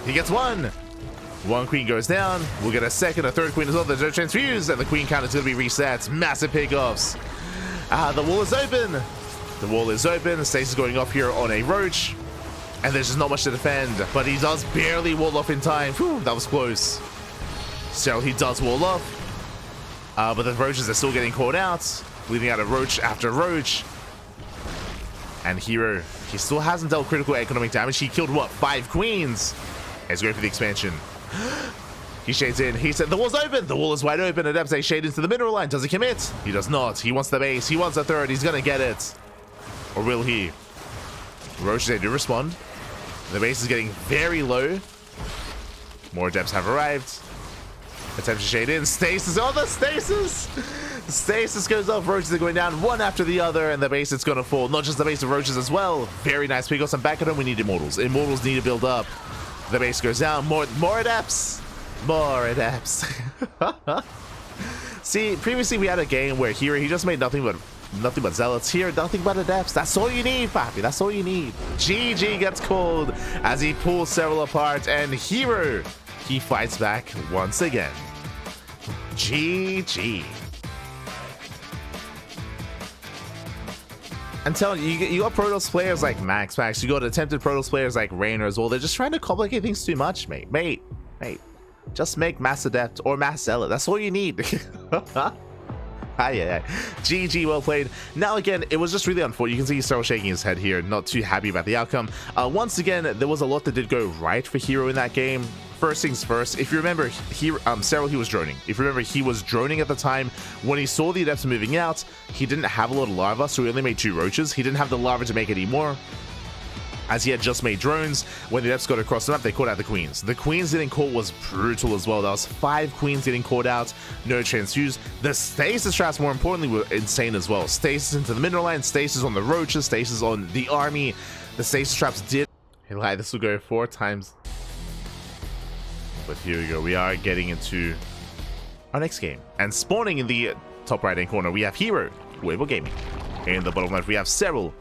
He gets 1. 1 queen goes down. We'll get a 2nd, a 3rd queen as well. There's no transfuse, and the queen count is going to be reset. Massive pickoffs. The wall is open. The wall is open. Stasis going off here on a roach. And there's just not much to defend. But he does barely wall off in time. Whew, that was close. Serral, he does wall off. But the roaches are still getting caught out. Leaving out a roach after roach. And herO, he still hasn't dealt critical economic damage. He killed, what, 5 queens? He's going for the expansion. He shades in. He said the wall's open. The wall is wide open. Adepts, they shade into the mineral line. Does he commit? He does not. He wants the base. He wants a 3rd. He's going to get it. Or will he? Roaches, they do respond. The base is getting very low. More adepts have arrived. Attempt to shade in. Stasis. Oh, the stasis! Stasis goes off. Roaches are going down one after the other, and the base is going to fall. Not just the base of roaches as well. Very nice pickoffs. And back at home, we need immortals. Immortals need to build up. The base goes down. More adepts. More adepts. See, previously we had a game where herO, he just made nothing but zealots. Here, nothing but adepts. That's all you need, papi. That's all you need. GG gets called as he pulls Serral apart, and herO, he fights back once again. GG. I'm telling you, you got Protoss players like Max, you got attempted Protoss players like Rainer as well. They're just trying to complicate things too much, mate. Just make Mass Adept or Mass Zealot. That's all you need. Yeah. GG, well played. Now again, it was just really unfortunate. You can see Serral shaking his head here, not too happy about the outcome. Once again, there was a lot that did go right for herO in that game. First things first, if you remember, Serral, he was droning. If you remember, he was droning at the time. When he saw the adepts moving out, he didn't have a lot of larva, so he only made 2 roaches. He didn't have the larva to make any more, as he had just made drones. When the adepts got across the map, they caught out the queens. The queens getting caught was brutal as well. That was 5 queens getting caught out, no transfuse. The stasis traps, more importantly, were insane as well. Stasis into the mineral line, stasis on the roaches, stasis on the army. The stasis traps did... This will go 4 times. But here we go. We are getting into our next game. And spawning in the top right-hand corner, we have herO, Weibo Gaming. In the bottom left, we have Serral,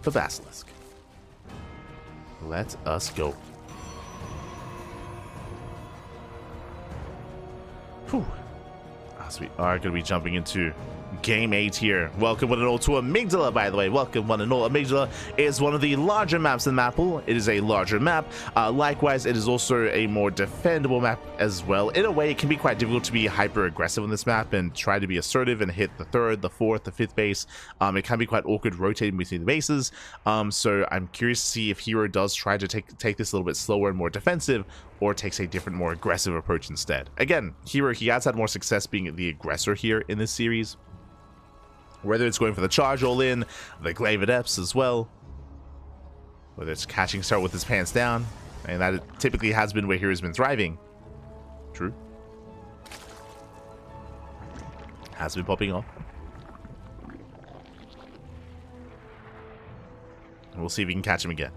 the Basilisk. Let us go. Whew. As we are going to be jumping into Game 8 here. Welcome one and all to Amygdala, by the way. Welcome one and all. Amygdala is one of the larger maps in the map pool. It is a larger map. Likewise, it is also a more defendable map as well. In a way, it can be quite difficult to be hyper aggressive on this map and try to be assertive and hit the 3rd, the 4th, the 5th base. It can be quite awkward rotating between the bases. So I'm curious to see if herO does try to take this a little bit slower and more defensive, or takes a different, more aggressive approach instead. Again, herO, he has had more success being the aggressor here in this series. Whether it's going for the charge all in, the glaive adepts as well. Whether it's catching Serral with his pants down. And that typically has been where hero's been thriving. True. Has been popping off. And we'll see if we can catch him again.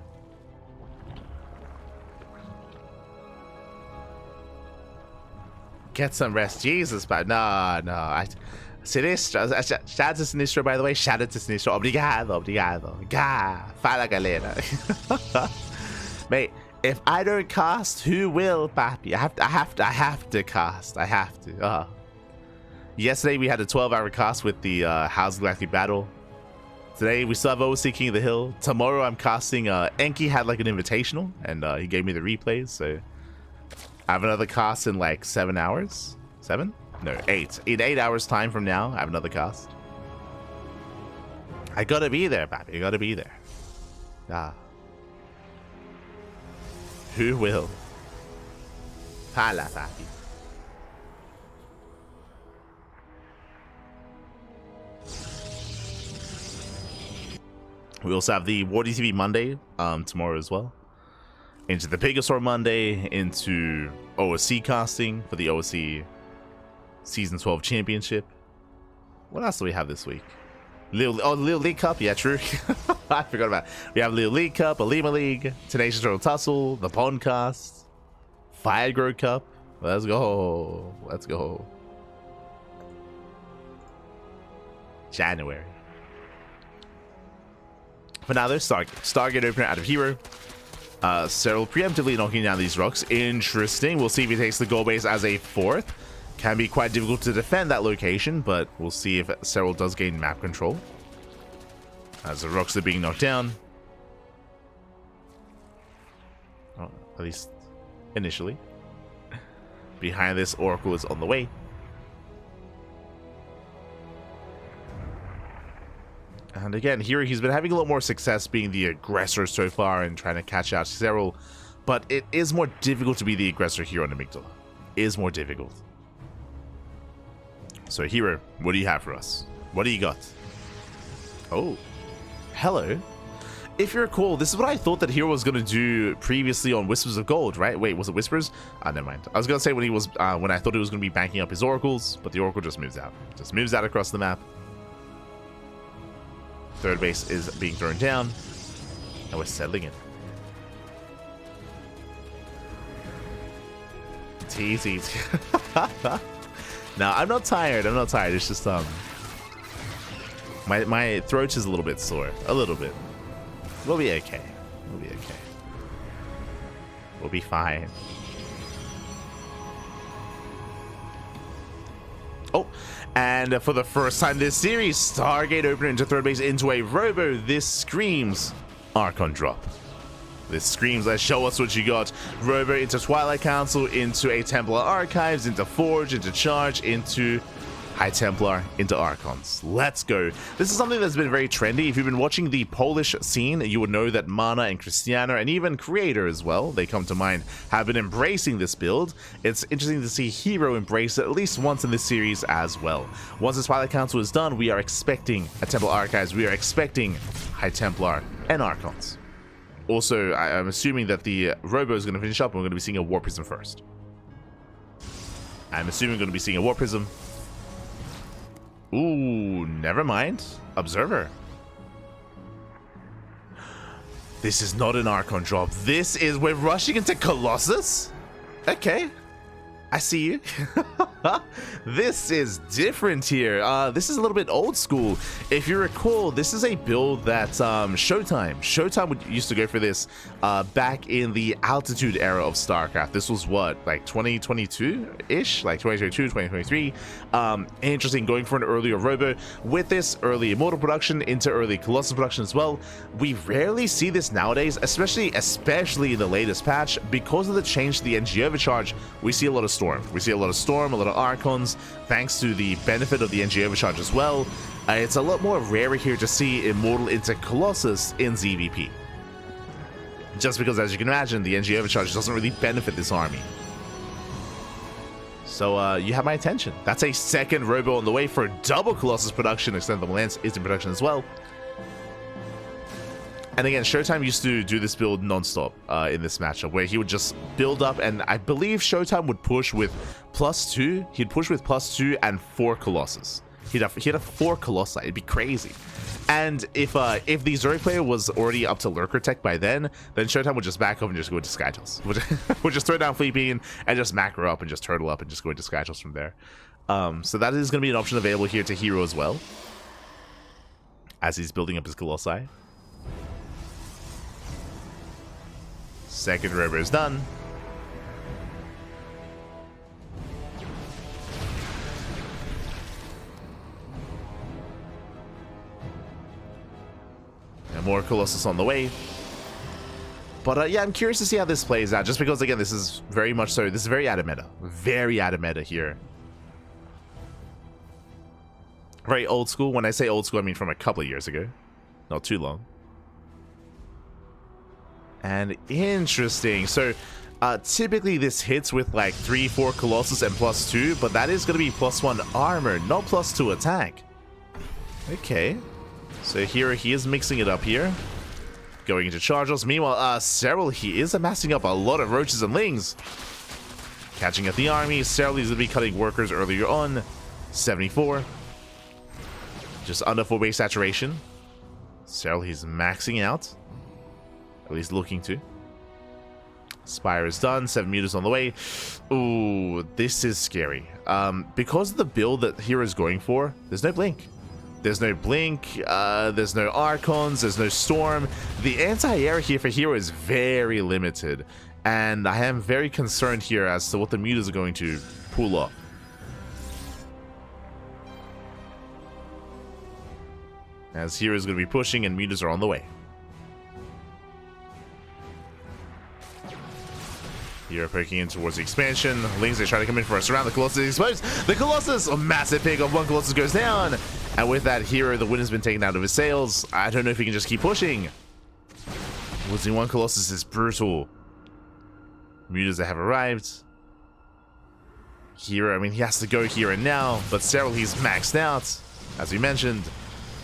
Get some rest. Jesus, but no. Sinistro, shout out to Sinistro, by the way. Shout out to Sinistro. Obrigado. Fala, galera. Mate, if I don't cast, who will, papi? I have to cast. I have to. Yesterday we had a 12-hour cast with the House of Galactic Battle. Today we still have OC King of the Hill. Tomorrow I'm casting. Enki had like an invitational, and he gave me the replays. So I have another cast in like 7 hours. 7? No, 8. In 8 hours time from now, I have another cast. I gotta be there, papi. I gotta be there. Who will? Hala, papi. We also have the War DTV Monday tomorrow as well. Into the Pegasaur Monday, into OSC casting for the OSC Season 12 Championship. What else do we have this week? Little League Cup, yeah, true. I forgot about it. We have Little League Cup, Alima League, Tenacious Turtle Tussle, the Pondcast, Fire Grow Cup. Let's go. Let's go. January. For now, there's Stargate opener out of herO. Serral preemptively knocking down these rocks. Interesting. We'll see if he takes the goal base as a 4th. Can be quite difficult to defend that location, but we'll see if Serral does gain map control. As the rocks are being knocked down. Oh, at least initially. Behind this, Oracle is on the way. And again, here he's been having a lot more success being the aggressor so far and trying to catch out Serral. But it is more difficult to be the aggressor here on Amygdala. It is more difficult. So herO, what do you have for us? What do you got? Oh, hello. If you recall, this is what I thought that herO was going to do previously on Whispers of Gold, right? Wait, was it Whispers? Never mind. I was going to say when he was, when I thought he was going to be banking up his oracles, but the oracle just moves out. Just moves out across the map. Third base is being thrown down, and we're settling in. Easy. No, I'm not tired. I'm not tired. It's just my throat is a little bit sore. A little bit. We'll be okay. We'll be okay. We'll be fine. Oh, and for the first time this series, Stargate opener into third base into a robo. This screams Archon drop. This screams, let's show us what you got. Robo into Twilight Council, into a Templar Archives, into Forge, into Charge, into High Templar, into Archons. Let's go. This is something that's been very trendy. If you've been watching the Polish scene, you would know that Mana and Christiana, and even Creator as well, they come to mind, have been embracing this build. It's interesting to see herO embrace it at least once in this series as well. Once the Twilight Council is done, we are expecting a Templar Archives, we are expecting High Templar and Archons. Also, I'm assuming that the robo is going to finish up and we're going to be seeing a War Prism first. I'm assuming we're going to be seeing a War Prism. Ooh, never mind. Observer. This is not an Archon drop. This is, we're rushing into Colossus? Okay. I see you. This is different here. This is a little bit old school. If you recall, this is a build that Showtime used to go for this back in the Altitude era of StarCraft. This was what, like 2022-ish? Like 2022, 2023. Interesting, going for an earlier robo. With this early Immortal production into early Colossus production as well. We rarely see this nowadays, especially in the latest patch. Because of the change to the NG overcharge, we see a lot of Storm. We see a lot of Storm, a lot of Archons, thanks to the benefit of the NG overcharge as well. It's a lot more rarer here to see Immortal into Colossus in ZvP. Just because, as you can imagine, the NG overcharge doesn't really benefit this army. So you have my attention. That's a second robo on the way for double Colossus production. Extended Lance is in production as well. And again, Showtime used to do this build non-stop in this matchup, where he would just build up, and I believe Showtime would push with +2. He'd push with +2 and 4 Colossus. He'd have 4 Colossi. It'd be crazy. And if the Zori player was already up to Lurker Tech by then Showtime would just back up and just go into Skytals. Would just throw down Fleet Bean and just macro up and just turtle up and just go into Skytals from there. So that is going to be an option available here to herO as well, as he's building up his Colossi. Second robo is done. And more Colossus on the way. But yeah, I'm curious to see how this plays out, just because, again, this is very much so, this is very out of meta. Very out of meta here. Very old school. When I say old school, I mean from a couple of years ago. Not too long. And interesting. So typically this hits with like 3-4 Colossus and +2, but that is going to be +1 armor, not +2 attack. Okay. So here he is mixing it up here. Going into Chargers. Meanwhile, Serral, he is amassing up a lot of roaches and lings. Catching at the army. Serral is going to be cutting workers earlier on. 74. Just under 4 base saturation. Serral, he's maxing out. At least looking to. Spire is done. 7 meters on the way. Ooh, this is scary. Because of the build that hero's going for, there's no blink. There's no blink. There's no Archons. There's no storm. The anti-air here for hero is very limited. And I am very concerned here as to what the mutas are going to pull off. As hero is going to be pushing and mutas are on the way. Hero poking in towards the expansion. Lings, they try to come in for us around. The Colossus is exposed. The Colossus, a massive pick of 1 Colossus goes down. And with that, hero, the wind has been taken out of his sails. I don't know if he can just keep pushing. Losing 1 Colossus is brutal. Mutas that have arrived. Hero, I mean, he has to go here and now. But Serral, he's maxed out. As we mentioned,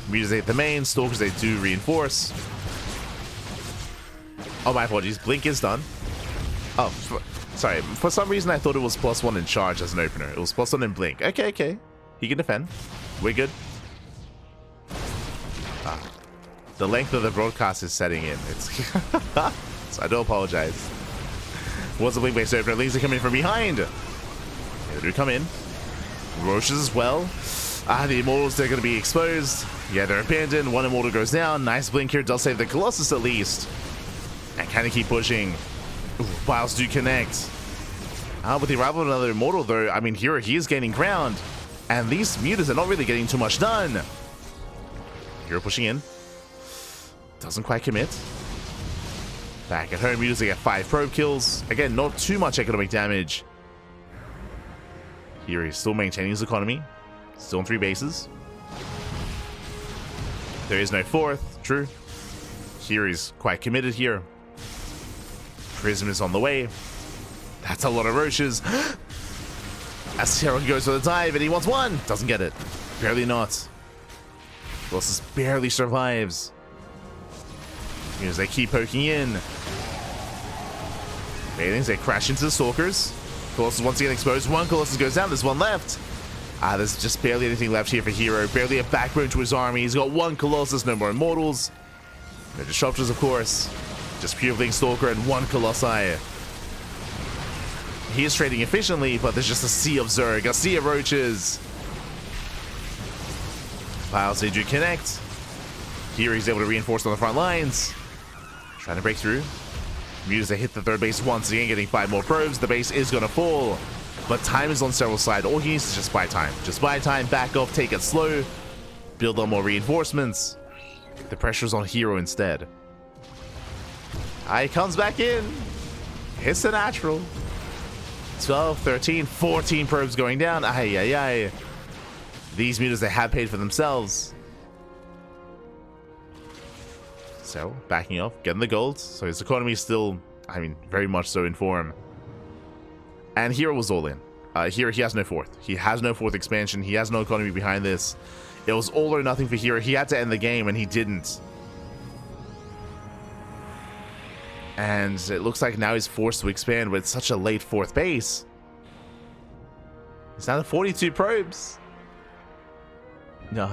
Mutas hit the main. Stalkers, they do reinforce. Oh, my apologies. Blink is done. Oh, sorry. For some reason, I thought it was +1 in charge as an opener. It was +1 in blink. Okay, okay. He can defend. We're good. The length of the broadcast is setting in. It's so I do apologize. Was a blink-based opener. Lings are coming from behind. They do come in. Roaches as well. The Immortals, they're going to be exposed. Yeah, they're abandoned. 1 Immortal goes down. Nice blink here. Does save the Colossus at least. And kind of keep pushing. Ooh, Biles do connect. With the arrival of another Immortal, though, I mean, here he is gaining ground. And these mutas are not really getting too much done. Hero pushing in. Doesn't quite commit. Back at home, mutas, they get 5 probe kills. Again, not too much economic damage. Here he's still maintaining his economy. Still on 3 bases. There is no 4th. True. Here he's quite committed here. Prism is on the way. That's a lot of roaches. As Serral goes for the dive and he wants 1. Doesn't get it. Barely not. Colossus barely survives. As they keep poking in. Bailings, they crash into the Stalkers. Colossus once again exposed. 1 Colossus goes down. There's 1 left. There's just barely anything left here for hero. Barely a backbone to his army. He's got 1 Colossus, no more Immortals. No Disruptors, of course. Just pure Blink Stalker and 1 Colossi. He is trading efficiently, but there's just a sea of Zerg, a sea of roaches. Piles, they do connect. Here he's able to reinforce on the front lines. Trying to break through. Mutas, they hit the 3rd base once again, getting 5 more probes. The base is going to fall. But time is on Serral's side. All he needs is just buy time. Just buy time, back off, take it slow. Build on more reinforcements. The pressure's on hero instead. He comes back in. Hits the natural. 12, 13, 14 probes going down. Ay, ay, ay. These mutas, they have paid for themselves. So, backing off, getting the gold. So his economy is still, I mean, very much so in form. And hero was all in. Here, he has no 4th. He has no 4th expansion. He has no economy behind this. It was all or nothing for hero. He had to end the game, and he didn't. And it looks like now he's forced to expand with such a late 4th base. He's down to 42 probes. No.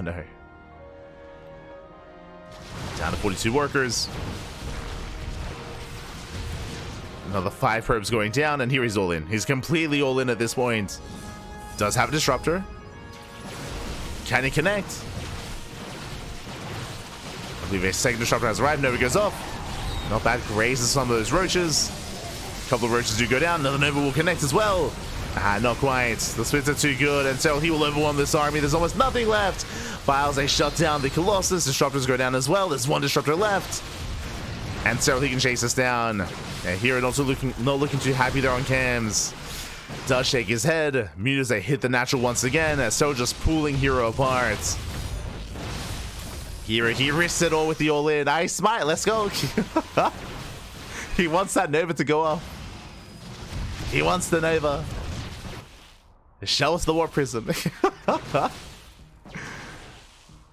Down to 42 workers. Another 5 probes going down, and here he's all in. He's completely all in at this point. Does have a Disruptor. Can he connect? I believe a 2nd Disruptor has arrived. Nova goes off. Not bad. Grazes some of those roaches. A couple of roaches do go down. Another Nova will connect as well. Not quite. The splits are too good, and so he will overwhelm this army. There's almost nothing left. Files, they shut down the Colossus. Disruptors go down as well. There's 1 Disruptor left. And so he can chase us down. And here, not looking too happy there on cams. Does shake his head. Mutas, they hit the natural once again. As so just pulling hero apart. Here, he risks it all with the all-in. I smite. Let's go. He wants that Nova to go off. He wants the Nova. Show us the Warp Prism.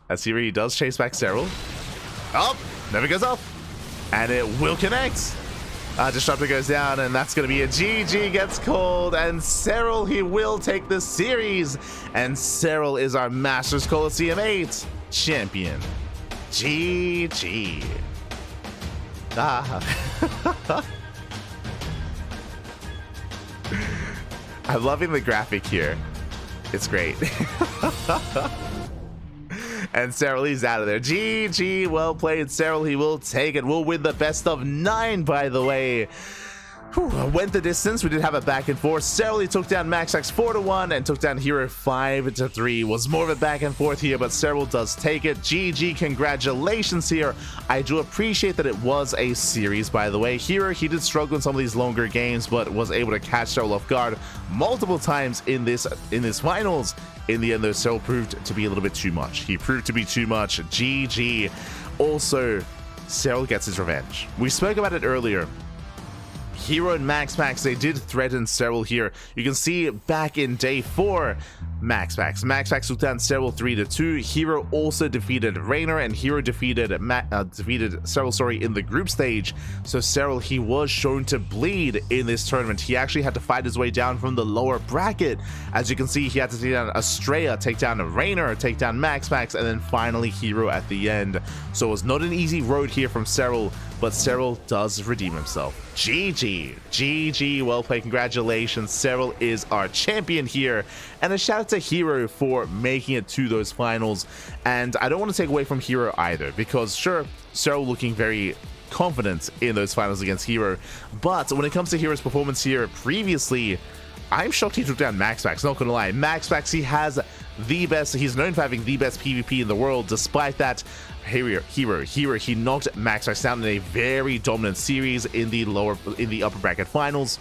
As he does chase back Serral. Oh, Nova goes off. And it will connect. Disruptor goes down, and that's going to be a GG gets called. And Serral, he will take the series. And Serral is our Masters Coliseum 8. champion. GG. Ah. I'm loving the graphic here. It's great. And Serral, he's out of there. GG, well played, Serral. He will take it. We'll win the best of 9, by the way. Whew, went the distance. We did have a back and forth. Serral, he took down MaxX 4-1 and took down herO 5-3. Was more of a back and forth here, but Serral does take it. GG, congratulations here. I do appreciate that it was a series, by the way. herO, he did struggle in some of these longer games, but was able to catch Serral off guard multiple times in this finals. In the end, though, Serral proved to be a little bit too much. He proved to be too much. GG. Also, Serral gets his revenge. We spoke about it earlier. herO and MaxPax, they did threaten Serral here. You can see back in day 4, MaxPax took down Serral 3-2. herO also defeated Rainer, and herO defeated Serral, in the group stage. So Serral, he was shown to bleed in this tournament. He actually had to fight his way down from the lower bracket. As you can see, he had to take down Estrella, take down Rainer, take down MaxPax, and then finally herO at the end. So it was not an easy road here from Serral, but Serral does redeem himself. GG, well played, congratulations. Serral is our champion here, and a shout out to herO for making it to those finals. And I don't want to take away from herO either, because sure, Serral looking very confident in those finals against herO, but when it comes to herO's performance here previously, I'm shocked he took down MaxPax, not gonna lie. MaxPax, he has the best, he's known for having the best PvP in the world. Despite that, herO, he knocked MaxPax down in a very dominant series in the upper bracket finals.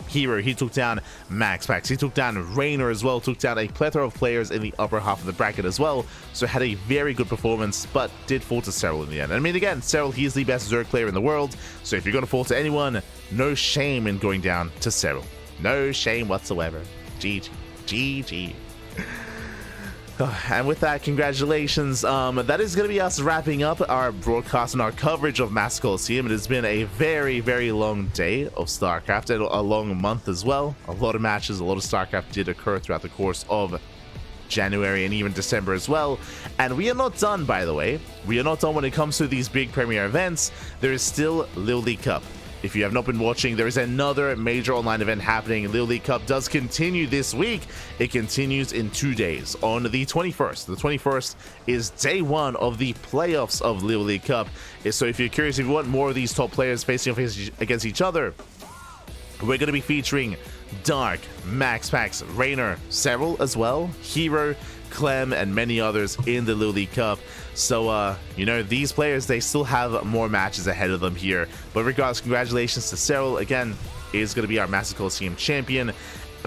herO, he took down MaxPax, he took down Rainer as well, took down a plethora of players in the upper half of the bracket as well, so had a very good performance, but did fall to Serral in the end. I mean, again, Serral, he is the best Zerg player in the world, so if you're going to fall to anyone, no shame in going down to Serral. No shame whatsoever. GG. And with that, congratulations. That is going to be us wrapping up our broadcast and our coverage of Master Coliseum. It has been a very, very long day of StarCraft, and a long month as well. A lot of matches, a lot of StarCraft did occur throughout the course of January and even December as well. And we are not done, by the way. We are not done when it comes to these big premiere events. There is still Little League Cup. If you have not been watching, there is another major online event happening. Little League Cup does continue this week. It continues in 2 days on the 21st. The 21st is day 1 of the playoffs of Little League Cup. So if you're curious, if you want more of these top players facing off against each other, we're going to be featuring Dark, MaxPax, Rainer, Serral as well, herO, Clem, and many others in the Little League Cup. So, you know, these players, they still have more matches ahead of them here. But regardless, congratulations to Serral. Again, is going to be our Master Coliseum champion.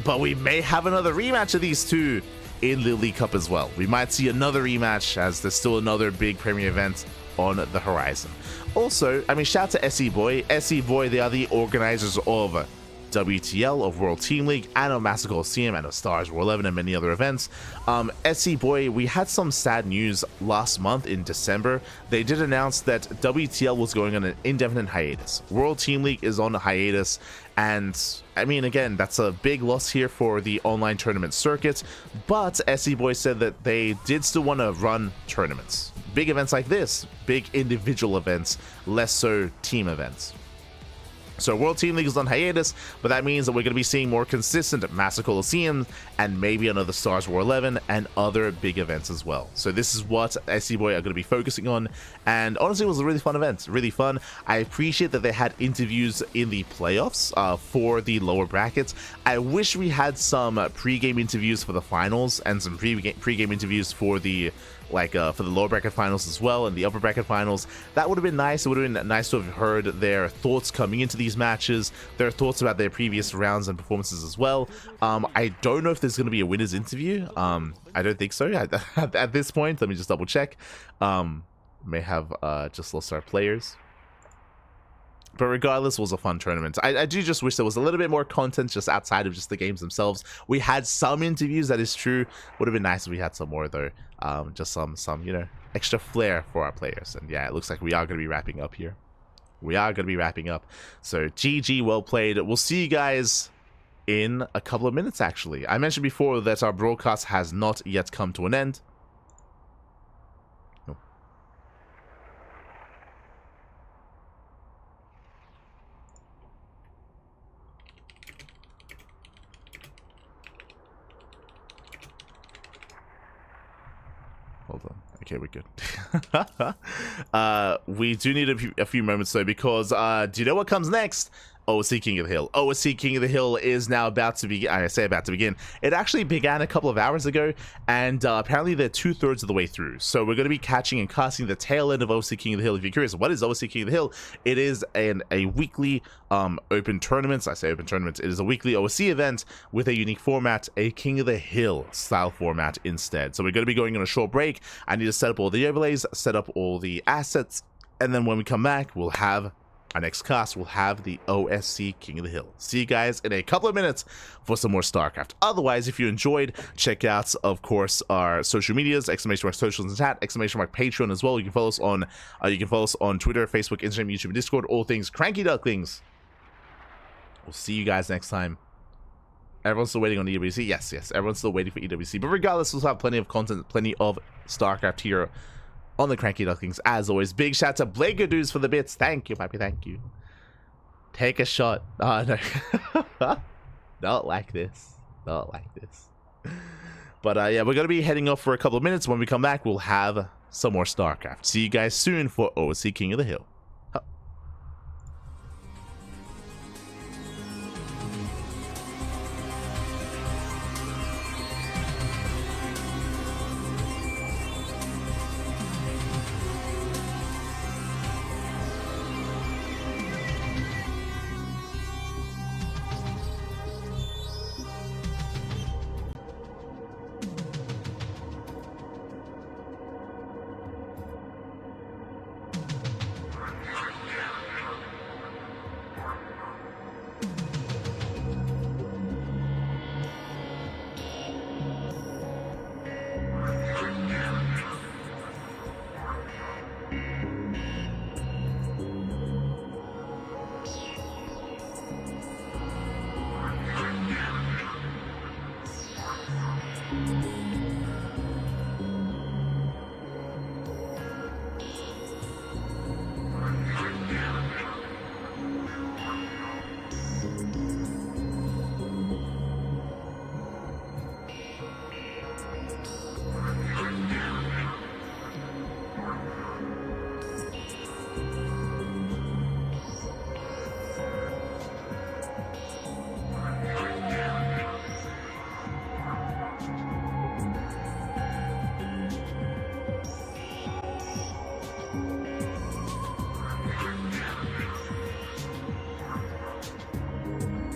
But we may have another rematch of these two in Little League Cup as well. We might see another rematch, as there's still another big premier event on the horizon. Also, I mean, shout out to SCBoy. SCBoy, they are the organizers of WTL, of World Team League, and of Master Coliseum, and of Stars War 11, and many other events. SCBoy, we had some sad news last month in December. They did announce that WTL was going on an indefinite hiatus. World Team League is on a hiatus, and I mean, again, that's a big loss here for the online tournament circuit, but SCBoy said that they did still want to run tournaments. Big events like this, big individual events, less so team events. So World Team League is on hiatus, but that means that we're going to be seeing more consistent Master Coliseum and maybe another Stars War 11 and other big events as well. So this is what SCBoy are going to be focusing on, and honestly, it was a really fun event. Really fun. I appreciate that they had interviews in the playoffs for the lower brackets. I wish we had some pre-game interviews for the finals and some pre-game interviews for the for the lower bracket finals as well, and the upper bracket finals. That would have been nice. It would have been nice to have heard their thoughts coming into these matches, their thoughts about their previous rounds and performances as well. I don't know if there's going to be a winner's interview. I don't think so at this point. Let me just double check. May have just lost our players. But regardless, it was a fun tournament. I do just wish there was a little bit more content just outside of just the games themselves. We had some interviews, that is true. Would have been nice if we had some more though. Just some you know, extra flair for our players. And yeah, it looks like we are going to be wrapping up here. We are going to be wrapping up. So GG, well played. We'll see you guys in a couple of minutes, actually. I mentioned before that our broadcast has not yet come to an end. hold on. Okay, we're good. We do need a few moments though, because do you know what comes next? OSC King of the Hill. OSC King of the Hill is now about to begin. I say about to begin. It actually began a couple of hours ago, and apparently they're 2/3 of the way through. So we're going to be catching and casting the tail end of OSC King of the Hill. If you're curious, what is OSC King of the Hill? It is a weekly open tournament. I say open tournament. It is a weekly OSC event with a unique format, a King of the Hill style format instead. So we're going to be going on a short break. I need to set up all the overlays, set up all the assets, and then when we come back, we'll have our next cast will have the OSC King of the Hill. See you guys in a couple of minutes for some more StarCraft. Otherwise, if you enjoyed, check out, of course, our social medias, !socials in chat, !Patreon as well. You can follow us on Twitter, Facebook, Instagram, YouTube, and Discord. All things CranKy Ducklings. We'll see you guys next time. Everyone's still waiting on EWC. Yes, everyone's still waiting for EWC. But regardless, we'll have plenty of content, plenty of StarCraft here on the CranKy Ducklings. As always, big shout to Blake Goodoo's for the bits. Thank you, Pappy. Thank you. Take a shot. Oh, no. Not like this. Not like this. But yeah, we're going to be heading off for a couple of minutes. When we come back, we'll have some more StarCraft. See you guys soon for OSC King of the Hill.